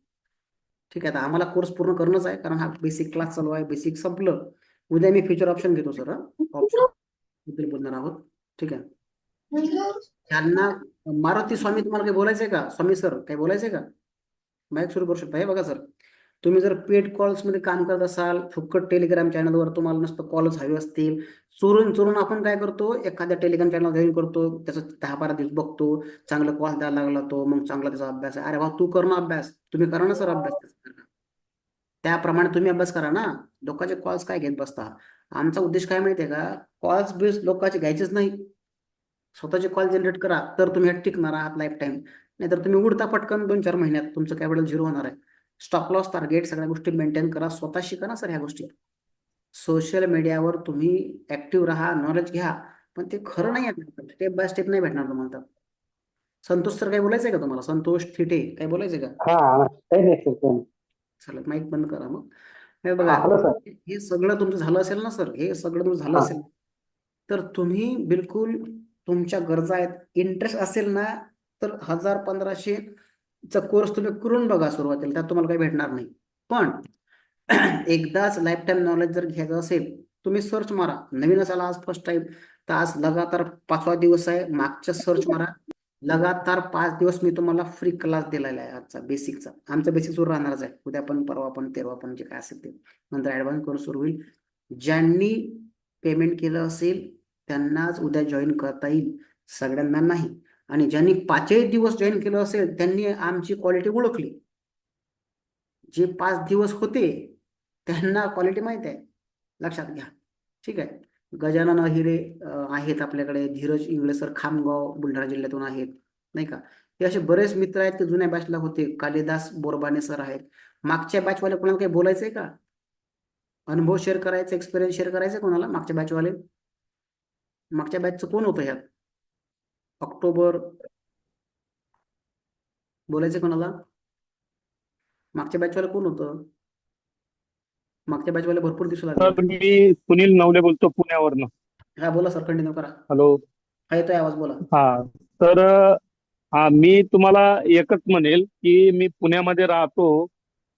ठीक आहे. आता आम्हाला कोर्स पूर्ण करणंच आहे कारण हा बेसिक क्लास चालू आहे. बेसिक संपलं, उद्या मी फ्युचर ऑप्शन घेतो सर. ऑप्शन बद्दल बोलणार आहोत. ठीक आहे. त्यांना मारुती स्वामी तुम्हाला काही बोलायचंय का? स्वामी सर काही बोलायचंय का? माईक सुरू करू शकता. हे बघा सर, तुम्ही जर पेड कॉल्समध्ये काम करत असाल, फुकट टेलिग्राम चॅनलवर तुम्हाला नुसतं कॉलच हवे असतील, चोरून चोरून आपण काय करतो, एखाद्या टेलिग्राम चॅनल जॉईन करतो, त्याचं 10-12 दिवस बघतो, चांगलं कॉल द्यायला लागला तो, मग चांगला त्याचा अभ्यास आहे. अरे वा, तू कर ना अभ्यास, तुम्ही करा ना सर अभ्यास. त्याप्रमाणे तुम्ही अभ्यास करा ना. लोकांचे कॉल्स काय घेत बसता? आमचा उद्देश काय माहितीये का? कॉल्स बेस लोकांचे घ्यायचेच नाही. स्वतःचे कॉल जनरेट करा तर तुम्ही ह्यात टिकणार आहात लाईफ टाईम. नाहीतर तुम्ही उडता पटकन 2-4 महिन्यात तुमचं कॅपिटल झिरो होणार आहे. स्टॉप लॉस टार्गेट सगळ्या गोष्टी मेंटेन करा. स्वतः शिका ना सर ह्या गोष्टी. सोशल मीडियावर तुम्ही ऍक्टिव्ह राहा, नॉलेज घ्या, पण ते खरं नाही आहे. स्टेप बाय स्टेप नाही भेटणार तुम्हाला. संतोष सर काय बोलायचंय का तुम्हाला? संतोष थिटे काय बोलायचंय का? हा काही नाही सर काही नाही. चला माईक बंद करा मग. हे बघा, हा हॅलो सर. हे सगळं तुमचं झालं असेल ना सर, हे सगळं तुमचं झालं हा असेल तर तुम्ही बिलकुल तुमच्या गरजा आहेत, इंटरेस्ट असेल ना, तर 1000-1500 चा कोर्स तुम्ही करून बघा सुरुवातीला. त्यात तुम्हाला काही भेटणार नाही. पण एकदाच लाईफ टाईम नॉलेज जर घ्यायचं असेल, तुम्ही सर्च मारा. नवीन असाल आज फर्स्ट टाइम तर आज लगातार 5वा दिवस आहे. मागच्या सर्च मारा. लगातार 5 दिवस मी तुम्हाला फ्री क्लास दिलेला आहे आजचा बेसिकचा. आमचा बेसिक सुरू राहणारच आहे. उद्या पण, परवा पण, तेरवा पण, जे काय असेल ते. नंतर ऍडव्हान्स कोर्स सुरू होईल. ज्यांनी पेमेंट केलं असेल त्यांनाच उद्या जॉईन करता येईल, सगळ्यांना नाही. आणि ज्यांनी 5ही दिवस जॉईन केलं असेल त्यांनी आमची क्वालिटी ओळखली. जे 5 दिवस होते त्यांना क्वालिटी माहित आहे. लक्षात घ्या. ठीक आहे. गजानन अहिरे आहेत आपल्याकडे. धीरज इंगळे सर खामगाव बुलढाणा जिल्ह्यातून आहेत, नाही का? हे असे बरेच मित्र आहेत ते जुन्या बॅचला होते. कालिदास बोरबाने सर आहेत. मागच्या बॅचवाले कोणाला काही बोलायचंय का? अनुभव शेअर करायचा, एक्सपिरियन्स शेअर करायचा कोणाला? मागच्या बॅचवाले, मागच्या बॅचचं कोण होतं ह्यात? ऑक्टोबर, बोलायचं कोणाला? मागच्या बॅचवाले कोण होतं? मागच्या बॅचवाले भरपूर दिसू लागले. सर मी सुनील नवले बोलतो पुण्यावरनं. हा बोला सर, कंटिन्यू करा. हॅलो. हा येतोय आवाज, बोला. हा तर मी तुम्हाला एकच म्हणेल की मी पुण्यामध्ये राहतो.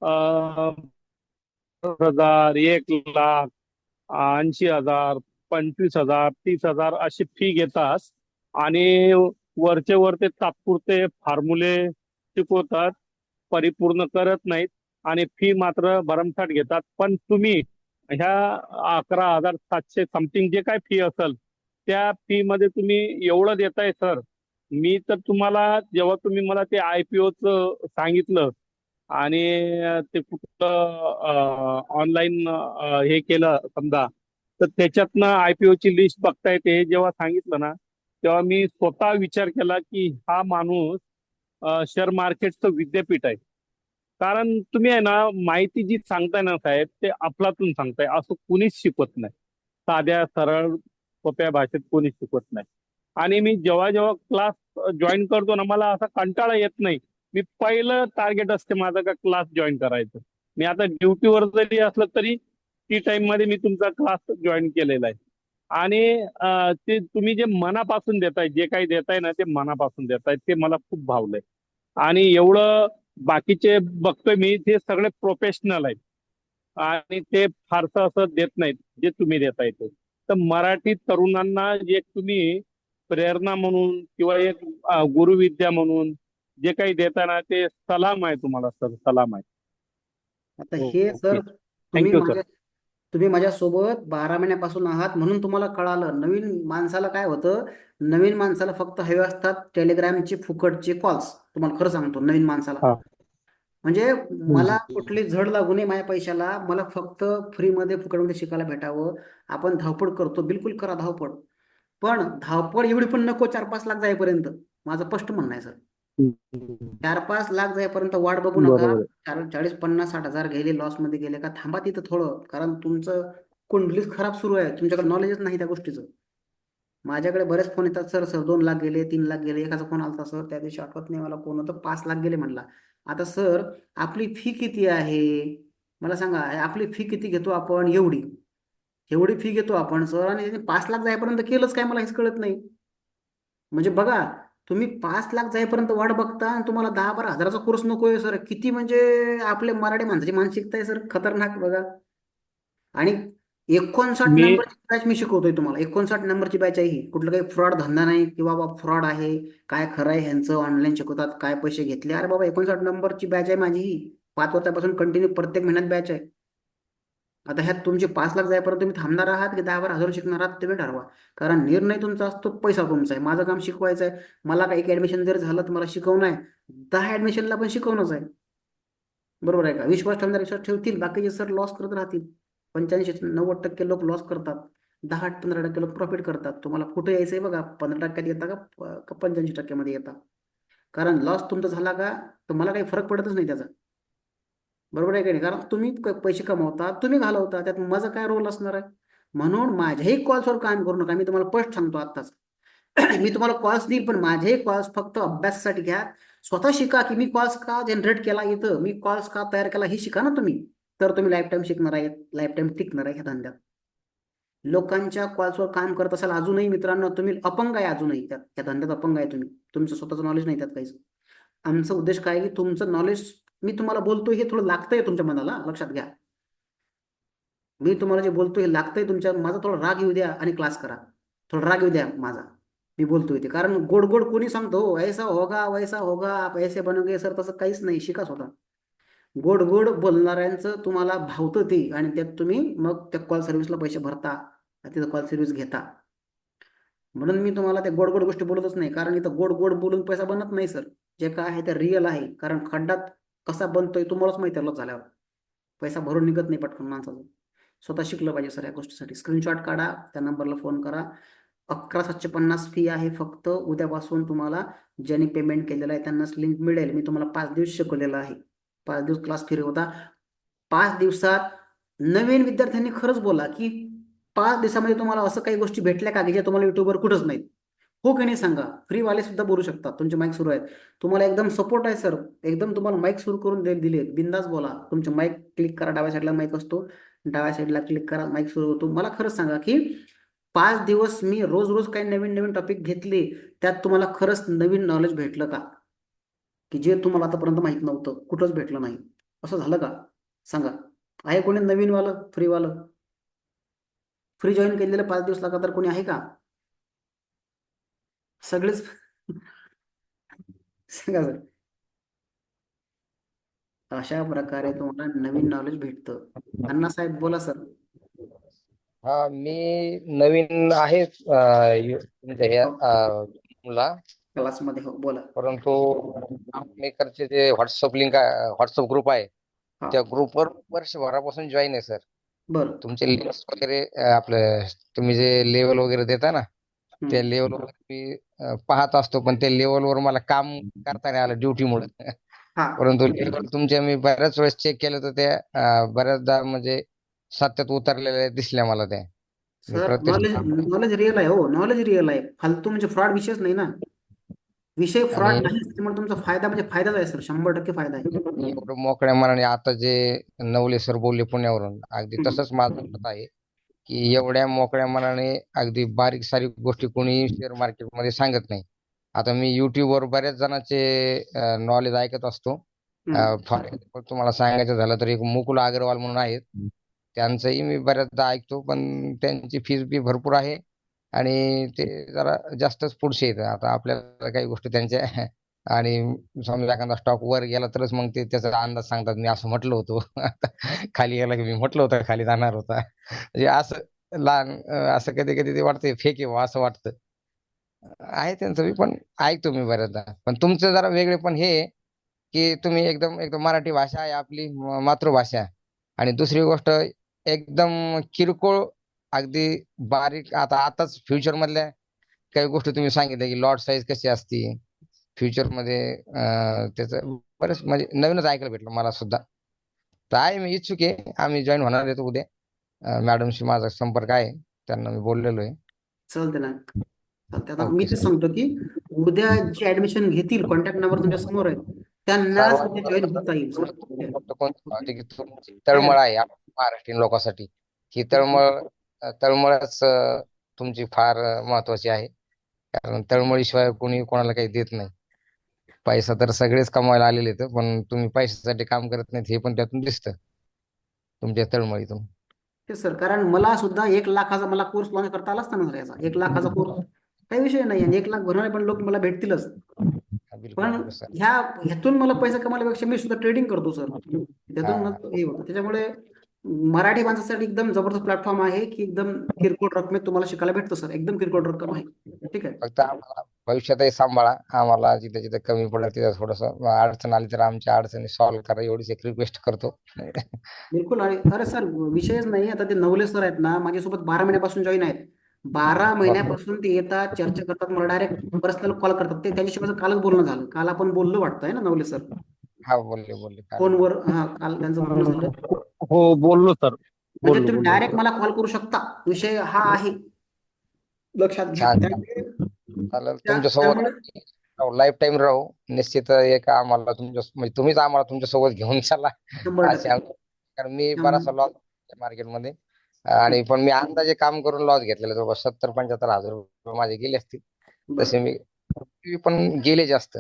1,00,000, 1,80,000, 25,000, 30,000 अशी फी घेतात आणि वरचे वर ते तात्पुरते फॉर्म्युले शिकवतात, परिपूर्ण करत नाहीत आणि फी मात्र भरमसाठ घेतात. पण तुम्ही ह्या 11,700 समथिंग जे काय फी असेल त्या फी मध्ये तुम्ही एवढं देताय सर. मी तर तुम्हाला जेव्हा तुम्ही मला ते IPOचं सांगितलं आणि ते कुठलं ऑनलाईन हे केलं समजा, तर त्याच्यातनं IPOची लिस्ट बघता येते. हे जेव्हा सांगितलं ना तेव्हा मी स्वतः विचार केला की हा माणूस शेअर मार्केटचं विद्यापीठ आहे. कारण तुम्ही आहे ना माहिती जी सांगताय ना साहेब, ते अफलातून सांगताय. असं कुणीच शिकवत नाही. साध्या सरळ सोप्या भाषेत कोणीच शिकवत नाही. आणि मी जेव्हा जेव्हा क्लास जॉईन करतो ना मला असा कंटाळा येत नाही. मी पहिलं टार्गेट असते माझं का क्लास जॉईन करायचं. मी आता ड्युटीवर जरी असलं तरी टी टाइम मध्ये मी तुमचा क्लास जॉईन केलेला आहे. आणि ते तुम्ही जे मनापासून देताय, जे काही देताय ना ते मनापासून देताय, ते मला खूप भावलंय. आणि एवढं बाकीचे बघतोय मी ते सगळे प्रोफेशनल आहेत आणि ते फारसं असं देत नाहीत जे तुम्ही देताय ते. तर मराठी तरुणांना जे तुम्ही प्रेरणा म्हणून किंवा एक गुरुविद्या म्हणून जे काही देताय ना ते सलाम आहे तुम्हाला सर, सलाम आहे. आता हे ओके. सर तुम्ही थँक्यू सर. तुम्ही माझ्यासोबत 12 महिन्यापासून आहात म्हणून तुम्हाला कळालं. नवीन माणसाला काय होतं, नवीन माणसाला फक्त हवे असतात टेलिग्रामचे फुकटचे कॉल्स. तुम्हाला खरं सांगतो, नवीन माणसाला हा. म्हणजे मला हम्म. कुठली झड लागू नये माझ्या पैशाला, मला फक्त फ्रीमध्ये फुकटमध्ये शिकायला भेटावं. आपण धावपळ करतो, बिलकुल करा धावपळ, पण धावपळ एवढी पण नको 4-5 लाख जाईपर्यंत. माझं स्पष्ट म्हणणं आहे सर. हम्म. 4-5 लाख जाईपर्यंत वाट बघू नका. बरोबर आहे. 40-50-60 हजार गेले लॉसमध्ये गेले का थांबा तिथं थोडं, कारण तुमचं कुंडलीच खराब सुरू आहे, तुमच्याकडे नॉलेजच नाही त्या गोष्टीचं. माझ्याकडे बरेच फोन येतात, सर सर 2 लाख गेले, 3 लाख गेले. एकाचा फोन आलता सर, त्या दिवशी आठवत नाही मला कोण होतं, 5 लाख गेले म्हणला. आता सर, आपली फी किती आहे मला सांगा, आपली फी किती घेतो आपण? एवढी एवढी फी घेतो आपण सर, आणि 5 लाख जाईपर्यंत केलंच काय मला हेच कळत नाही. म्हणजे बघा, तुम्ही 5 लाख जाईपर्यंत वाट बघता आणि तुम्हाला 10-12 हजाराचा कोर्स नकोय सर. किती म्हणजे आपले मराठी माणसाची मानसिकता आहे सर, खतरनाक बघा. आणि 59 मी नंबरची बॅच मी शिकवतोय तुम्हाला. 59 नंबरची बॅच आहे ही. कुठलं काही फ्रॉड धंदा नाही की बाबा फ्रॉड आहे, काय खरं आहे ह्यांचं, ऑनलाईन शिकवतात, काय पैसे घेतले. अरे बाबा, 59 नंबरची बॅच आहे माझी ही. 5 वर्षापासून कंटिन्यू प्रत्येक महिन्यात बॅच आहे. आता ह्यात तुमचे 5 लाख जायपर्यंत तुम्ही थांबणार आहात की 10-12 हजार शिकणार आहात, तुम्ही ठरवा. कारण निर्णय तुमचा असतो, पैसा तुमचा आहे. माझं काम शिकवायचं आहे. मला काही एक ऍडमिशन जर झालं तर मला शिकवणं आहे. 10 ऍडमिशनला पण शिकवणंच आहे. बरोबर आहे का? विश्वास ठेवणारे विश्वास ठेवतील, बाकीचे सर लॉस करत राहतील. 85-90% लोक लॉस करतात, 10-15% लोक प्रॉफिट करतात. तुम्हाला कुठे यायचंय बघा, 15% येता का 85% येता? कारण लॉस तुमचा झाला का तुम्हाला काही फरक पडतच नाही त्याचा. बरोबर आहे का नाही? कारण तुम्ही पैसे कमवता, तुम्ही घालवता, त्यात माझा काय रोल असणार आहे? म्हणून माझ्याही कॉल्सवर काम करू नका. मी तुम्हाला स्पष्ट सांगतो आत्ताच. मी तुम्हाला कॉल्स देईल, पण माझेही कॉल्स फक्त अभ्यासासाठी घ्या. स्वतः शिका की मी कॉल्स का जनरेट केला इथं, मी कॉल्स का तयार केला, हे शिका ना तुम्ही. तर तुम्ही लाईफ टाईम शिकणार आहे, लाईफ टाईम टिकणार आहे ह्या धंद्यात. लोकांच्या कॉल्सवर काम करत असाल अजूनही मित्रांनो, तुम्ही अपंग आहे अजूनही, त्यात त्या धंद्यात अपंग आहे तुम्ही. तुमचं स्वतःचं नॉलेज नाही त्यात काहीच. आमचा उद्देश काय आहे की तुमचं नॉलेज, मी तुम्हाला बोलतोय हे थोडं लागतंय तुमच्या मनाला, लक्षात घ्या. मी तुम्हाला जे बोलतोय हे लागतंय तुमच्या, माझा थोडा राग येऊ द्या आणि क्लास करा. थोडा राग येऊ द्या माझा, मी बोलतोय ते. कारण गोड गोड कोणी सांगतो "हो, ऐसा होगा वैसा होगा आप ऐसे बनोगे सर", तसं काहीच नाही. शिका स्वतः. गोड गोड बोलणाऱ्यांचं तुम्हाला भावतं ते, आणि त्यात तुम्ही मग त्या कॉल सर्व्हिसला पैसे भरता, तिथं कॉल सर्व्हिस घेता. म्हणून मी तुम्हाला त्या गोड गोड गोष्टी बोलतच नाही, कारण इथं गोड गोड बोलून पैसा बनत नाही सर. जे काय आहे ते रिअल आहे. कारण खड्डात कसा बनतोय तुम्हालाच माहिती आहे लॉस झाल्यावर. पैसा भरून निघत नाही पटकन माणसाचं. स्वतः शिकलं पाहिजे सर या गोष्टीसाठी. स्क्रीनशॉट काढा, त्या नंबरला फोन करा. 11,750 फी आहे फक्त. उद्यापासून तुम्हाला ज्यांनी पेमेंट केलेलं आहे त्यांनाच लिंक मिळेल. मी तुम्हाला 5 दिवस शिकवलेलं आहे. 5 दिवस क्लास फ्री होता. 5 दिवसात नवीन विद्यार्थ्यांनी खरंच बोला की 5 दिवसामध्ये तुम्हाला असं काही गोष्टी भेटल्या का की ज्या तुम्हाला युट्यूबवर कुठंच नाहीत? हो की नाही सांगा? फ्रीवाले सुद्धा बोलू शकतात, तुमचे माईक सुरू आहेत. तुम्हाला एकदम सपोर्ट आहे सर. एकदम तुम्हाला माईक सुरू करून दिले, बिंदास बोला. तुमचे माईक क्लिक करा, डाव्या साईडला माईक असतो, डाव्या साईडला क्लिक करा, माईक सुरू होतो. मला खरंच सांगा की 5 दिवस मी रोज रोज काही नवीन नवीन टॉपिक घेतले, त्यात तुम्हाला खरंच नवीन नॉलेज भेटलं का? की जे तुम्हाला आतापर्यंत माहित नव्हतं, कुठंच भेटलं नाही, असं झालं का? सांगा. आहे कोणी नवीनवालं फ्रीवालं? फ्री जॉईन केलेलं 5 दिवस लगातार कोणी आहे का? सगळेच सांगा सर. अशा प्रकारे तुम्हाला नवीन नॉलेज भेटतं. अण्णासाहेब बोला सर. हा, मी नवीन आहे तुमच्या ह्या ला. क्लासमध्ये हो, बोला. परंतु मेकरचे जे व्हॉट्सअप लिंक व्हॉट्सअप ग्रुप आहे, हा, त्या ग्रुपवर वर्षभरापासून जॉईन आहे सर. बरं. तुमचे लिंक्स वगैरे आपलं तुम्ही जे लेवल वगैरे देता ना, त्या हम्म. लेवलवर मी पाहत असतो, पण त्या लेवलवर मला काम करता नाही आलं ड्युटीमुळे. हा, परंतु लेवल तुमच्या मी बऱ्याच वेळेस चेक केलं तर त्या बऱ्याचदा म्हणजे सत्यात उतरलेल्या दिसल्या मला त्या. मी सर प्रत्यक्ष नॉलेज, नॉलेज रिअल आहे हो, नॉलेज रिअल आहे. फालतू म्हणजे फ्रॉड विषयच नाही ना. विषय फ्रॉड आणि नाही, त्यामुळे तुमचा फायदा म्हणजे फायदाच आहे सर, 100% फायदा आहे. एवढं मोकळ्या मनाने आता जे नवले सर बोलले पुण्यावरून, अगदी हम्म. तसंच माझं मत आहे की एवढ्या मोकळ्या मनाने अगदी बारीक सारीक गोष्टी कोणी शेअर मार्केटमध्ये सांगत नाही. आता मी युट्यूबवर बऱ्याच जणांचे नॉलेज ऐकत असतो. हम्म. फॉर एक्झाम्पल तुम्हाला सांगायचं झालं तर एक मुकुल अग्रवाल म्हणून आहेत, त्यांचंही मी बऱ्याचदा ऐकतो, पण त्यांची फीस बी भरपूर आहे आणि ते जरा जास्तच पुढचे आहेत. आता आपल्याला काही गोष्टी त्यांच्या आणि समजा एखादा स्टॉक वर गेला तरच मग ते त्याचा अंदाज सांगतात मी असं म्हटलं होतं. आता खाली गेला की मी म्हटलं होतं खाली जाणार होता. म्हणजे असं लहान असं कधी कधी ते वाटतं फेक आहे बुवा असं वाटतं. आहे त्यांचं मी पण ऐकतो मी बऱ्याचदा. पण तुमचं जरा वेगळे पण हे आहे, की तुम्ही एकदम एकदम मराठी भाषा आहे आपली मातृभाषा. आणि दुसरी गोष्ट एकदम किरकोळ अगदी बारीक आताच फ्युचर मधल्या काही गोष्टी तुम्ही सांगितल्या की लॉट साईज कशी असती फ्युचरमध्ये त्याचं बरेच म्हणजे नवीनच ऐकायला भेटलं मला सुद्धा. तर आहे मी इच्छुक आहे आम्ही जॉईन होणार आहे उद्या. मॅडमशी माझा संपर्क आहे त्यांना मी बोललेलो आहे. चालते ना. चालते. आता मी ओके ते सर. सांगतो की उद्या जे ऍडमिशन घेतील कॉन्टॅक्ट नंबर तुमच्या समोर आहे त्यांनाच उद्या जॉईन होता येईल सर. फक्त कोणती पावती की तुमची काय तळमळ आहे आपल्या महाराष्ट्रीयन लोकांसाठी ही तळमळच तुमची फार महत्वाची आहे. कारण तळमळीशिवाय कोणी कोणाला काही देत नाही. पैसा तर सगळेच कमवायला आलेले आहेत पण तुम्ही पैशासाठी काम करत नाहीत हे पण त्यातून दिसतं तुमच्या तळमळीतून. ते सर, कारण मला सुद्धा 1 लाखाचा मला कोर्स लॉन्च करता आला असता ना सर याचा. 1 लाखाचा कोर्स काही विषय नाही, आणि 1 लाख भरणारे पण लोक मला भेटतीलच. बिलकुल पण बिलकुल सर. ह्यातून मला पैसा कमवल्यापेक्षा मी सुद्धा ट्रेडिंग करतो सर. त्यातून हा मला हे होतं. त्याच्यामुळे मराठी माणसासाठी एकदम जबरदस्त प्लॅटफॉर्म आहे की एकदम किरकोळ रकमेत तुम्हाला शिकायला भेटतं सर. एकदम किरकोळ रक्कम आहे. ठीक आहे. फक्त आम्हाला भविष्यातही सांभाळा. आम्हाला जिथे जिथे कमी पडेल तिथे थोडस अडचण आली तर आमच्या अडचणी सॉल्व्ह करा एवढीच एक रिक्वेस्ट करतो. बिलकुल. आणि अरे सर, विषयच नाही. आता ते नवले सर आहेत ना, माझ्यासोबत 12 महिन्यापासून जॉईन आहेत. 12 महिन्यापासून ते येतात, चर्चा करतात, मला डायरेक्ट पर्सनल कॉल करतात. ते त्यांच्याशी माझं कालच बोलणं झालं. काल आपण बोललो वाटतं आहे ना नवले सर, हा बोलले बोलले काल फोनवर. बोलले. हा, काल त्यांचं बोलणं झालं. हो, बोललो सर. म्हणजे बोललो तुम्ही बोललो. डायरेक्ट मला कॉल करू शकता, विषय हा आहे, लक्षात घ्या. छान छान. त्यामुळे चालेल तुमच्यासोबत त्यामुळे लाईफ टाईम राहू निश्चित एक आम्हाला तुमच्या म्हणजे तुम्हीच आम्हाला तुमच्यासोबत घेऊन चला 100%. असे कारण मी बराचसा 100%. लॉस मार्केटमध्ये. आणि पण मी अंदाजे काम करून लॉस घेतलेला जवळपास 70-75 हजार रुपये माझे गेले असतील. तसे बरोबर. मी पण गेले जास्त.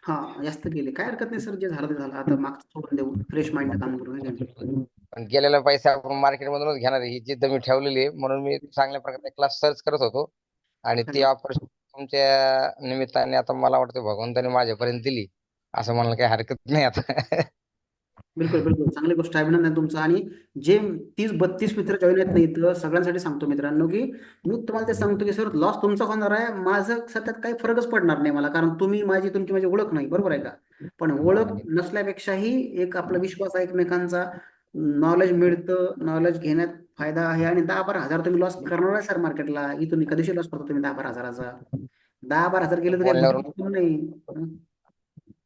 हा, जास्त गेले काय हरकत नाही सर. जे झालं ते झालं. आता मागचं सोडून देऊ, फ्रेश माइंड काम करू, है का नाही? पण गेलेला पैसा आपण मार्केटमधूनच घेणार आहे ही जिद्द मी ठेवलेली आहे म्हणून मी चांगल्या प्रकारे क्लास सर्च करत होतो. आणि ती चांगलं. ऑफर तुमच्या निमित्ताने आता मला वाटतं भगवंताने माझ्यापर्यंत दिली असं म्हणायला काही हरकत नाही आता. बिलकुल बिलकुल, चांगली गोष्ट आहे. अभिनंदन तुमचं. आणि जे 30-32 मित्र जॉईन आहेत नाही तर सगळ्यांसाठी सांगतो मित्रांनो की मी तुम्हाला ते सांगतो की सर, लॉस तुमचा होणार आहे. माझं सध्यात काही फरकच पडणार नाही मला, कारण तुमची माझी ओळख नाही, बरोबर आहे का? पण ओळख नसल्यापेक्षाही एक आपला विश्वास आहे एकमेकांचा. नॉलेज मिळतं, नॉलेज घेण्यात फायदा आहे. आणि 10-12 हजार तुम्ही लॉस करणार आहे सर मार्केटला. इथून कधीशी लॉस करतो तुम्ही 10-12 हजाराचा? 10-12 हजार गेले तर काही बोलण्यावरून भूत नाही.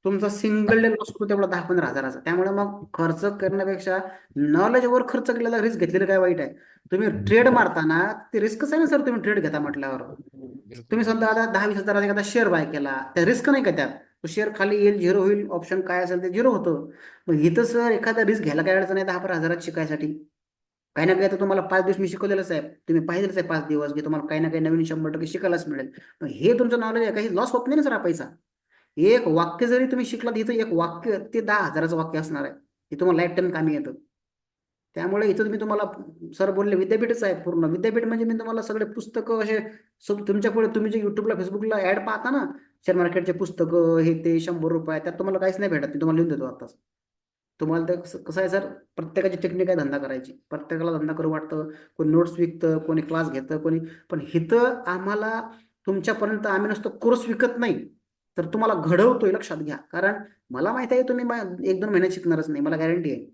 तुमचा सिंगल डे लॉस होतो तेवढा 10-15 हजाराचा. त्यामुळे मग खर्च करण्यापेक्षा नॉलेजवर खर्च केलेला, रिस्क घेतलेलं काय वाईट आहे? तुम्ही ट्रेड मारताना ते रिस्कच आहे ना सर. तुम्ही ट्रेड घेता म्हटल्यावर बिलकुल तुम्ही समजा बिलकुल आता 10-20 हजाराचा एखादा शेअर बाय केला, त्या रिस्क नाही का त्यात? तो शेअर खाली येईल, झिरो होईल, ऑप्शन काय असेल ते झिरो होतं. मग इथं सर एखादा रिस्क घ्यायला काय अडचण आहे 10-15 हजारात शिकायसाठी? काही ना काही आता तुम्हाला 5 दिवस मी शिकवलेलंच आहे. तुम्ही पाहिजेच आहे 5 दिवस की तुम्हाला काही ना काही नवीन 100% शिकायलाच मिळेल. मग हे तुमचं नॉलेज आहे, काही लॉस होत नाही ना सर हा पैसा. एक वाक्य जरी तुम्ही शिकलात, इथं एक वाक्य ते 10 हजाराचं वाक्य असणार आहे. हे तुम्हाला लाईफ टाईम कामी येतं. त्यामुळे इथं तुम्हाला सर बोलले विद्यापीठच आहे पूर्ण. विद्यापीठ म्हणजे मी तुम्हाला सगळे पुस्तकं असे तुमच्या पुढे, तुम्ही जे युट्यूबला फेसबुकला ऍड पाहता ना, शेअर मार्केटचे पुस्तकं हे ते 100 रुपये, त्यात तुम्हाला काहीच नाही भेटत. मी तुम्हाला लिहून देतो आताच. तुम्हाला ते कसं आहे सर, प्रत्येकाची टेक्निक आहे धंदा करायची. प्रत्येकाला धंदा करू वाटतं. कोणी नोट्स विकतं, कोणी क्लास घेतं, कोणी. पण इथं आम्हाला तुमच्यापर्यंत आम्ही नुसतं कोर्स विकत नाही, तर तुम्हाला घडवतोय, लक्षात घ्या. कारण मला माहिती आहे तुम्ही 1-2 महिन्यात शिकणारच नाही, मला गॅरंटी आहे.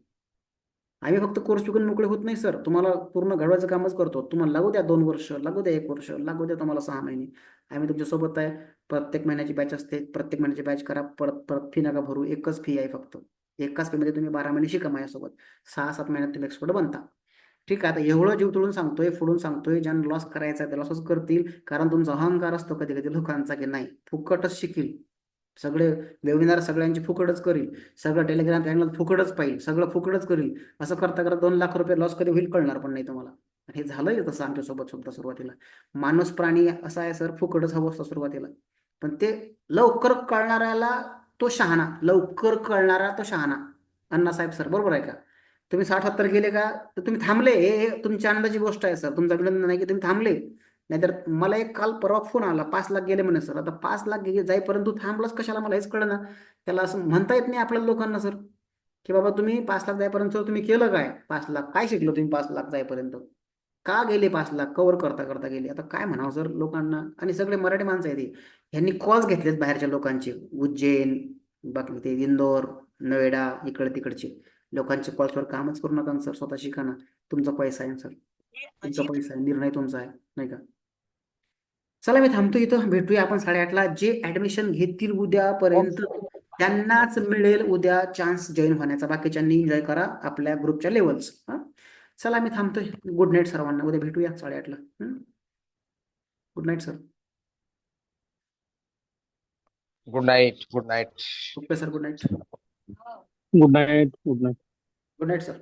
आम्ही फक्त कोर्स विकून मोकळे होत नाही सर. तुम्हाला पूर्ण घडवायचं कामच करतो. तुम्हाला लागू द्या 2 वर्ष, लागू द्या 1 वर्ष, लागू द्या तुम्हाला 6 महिने. आम्ही तुमच्यासोबत आहे. प्रत्येक महिन्याची बॅच असते. प्रत्येक महिन्याची बॅच करा. परत परत फी नका भरू. एकच फी आहे फक्त. एकाच फीमध्ये तुम्ही 12 महिने शिका माझ्यासोबत. 6-7 महिन्यात तुम्ही एक्सपर्ट बनता. ठीक आहे. आता एवढं जीव तोडून सांगतोय, फोडून सांगतोय. ज्यांना लॉस करायचा आहे ते लॉसच करतील. कारण तुमचा अहंकार असतो कधी कधी लोकांचा की नाही, फुकटच शिकील. सगळे वेबिनार सगळ्यांची फुकटच करील. सगळं टेलिग्राम चॅनल फुकटच पाहिजे. सगळं फुकटच करील. असं करता करता 2 लाख रुपये लॉस कधी होईल कळणार पण नाही तुम्हाला. हे झालंय तसं आमच्यासोबत सुद्धा सुरुवातीला. माणूस प्राणी असा आहे सर, फुकटच हवं असतं सुरुवातीला. पण ते लवकर कळणाऱ्याला तो शहाणा, लवकर कळणारा तो शहाणा. अण्णासाहेब सर, बरोबर आहे का? तुम्ही 60-70 गेले का, तर तुम्ही थांबले. हे तुमच्या आनंदाची गोष्ट आहे सर. तुमचं अभिनंदन आहे की तुम्ही थांबले. नाहीतर मला एक काल परवा फोन आला 5 लाख गेले म्हणे सर. आता 5 लाख जाईपर्यंत तू थांबलास कशाला, मला हेच कळलं ना. त्याला असं म्हणता येत नाही आपल्या लोकांना सर, की बाबा तुम्ही 5 लाख जाईपर्यंत सर तुम्ही केलं काय, 5 लाख काय शिकलो तुम्ही 5 लाख जाईपर्यंत, का गेले 5 लाख, कव्हर करता करता गेले. आता काय म्हणावं सर लोकांना. आणि सगळे मराठी माणसं आहेत हे. ह्यांनी कॉल्स घेतलेत बाहेरच्या लोकांचे, उज्जैन, बाकी ते इंदोर, नोएडा, इकडे तिकडचे लोकांचे कॉल्सवर कामच करू नका सर, स्वतः शिका ना. तुमचा पैसा आहे सर, तुमचा पैसा आहे, निर्णय तुमचा आहे, नाही का. चला मी थांबतो इथं, भेटूया आपण 8:30ला. जे ऍडमिशन घेतील उद्यापर्यंत त्यांनाच मिळेल उद्या चान्स जॉईन होण्याचा. बाकीच्यांनी एन्जॉय करा आपल्या ग्रुपच्या लेवल्स. हा, चला मी थांबतोय. गुड नाईट सर्वांना, उद्या भेटूया 8:30ला. Good night sir. Good night, good night. Okay sir, good night. Good night. Good night. Good night sir.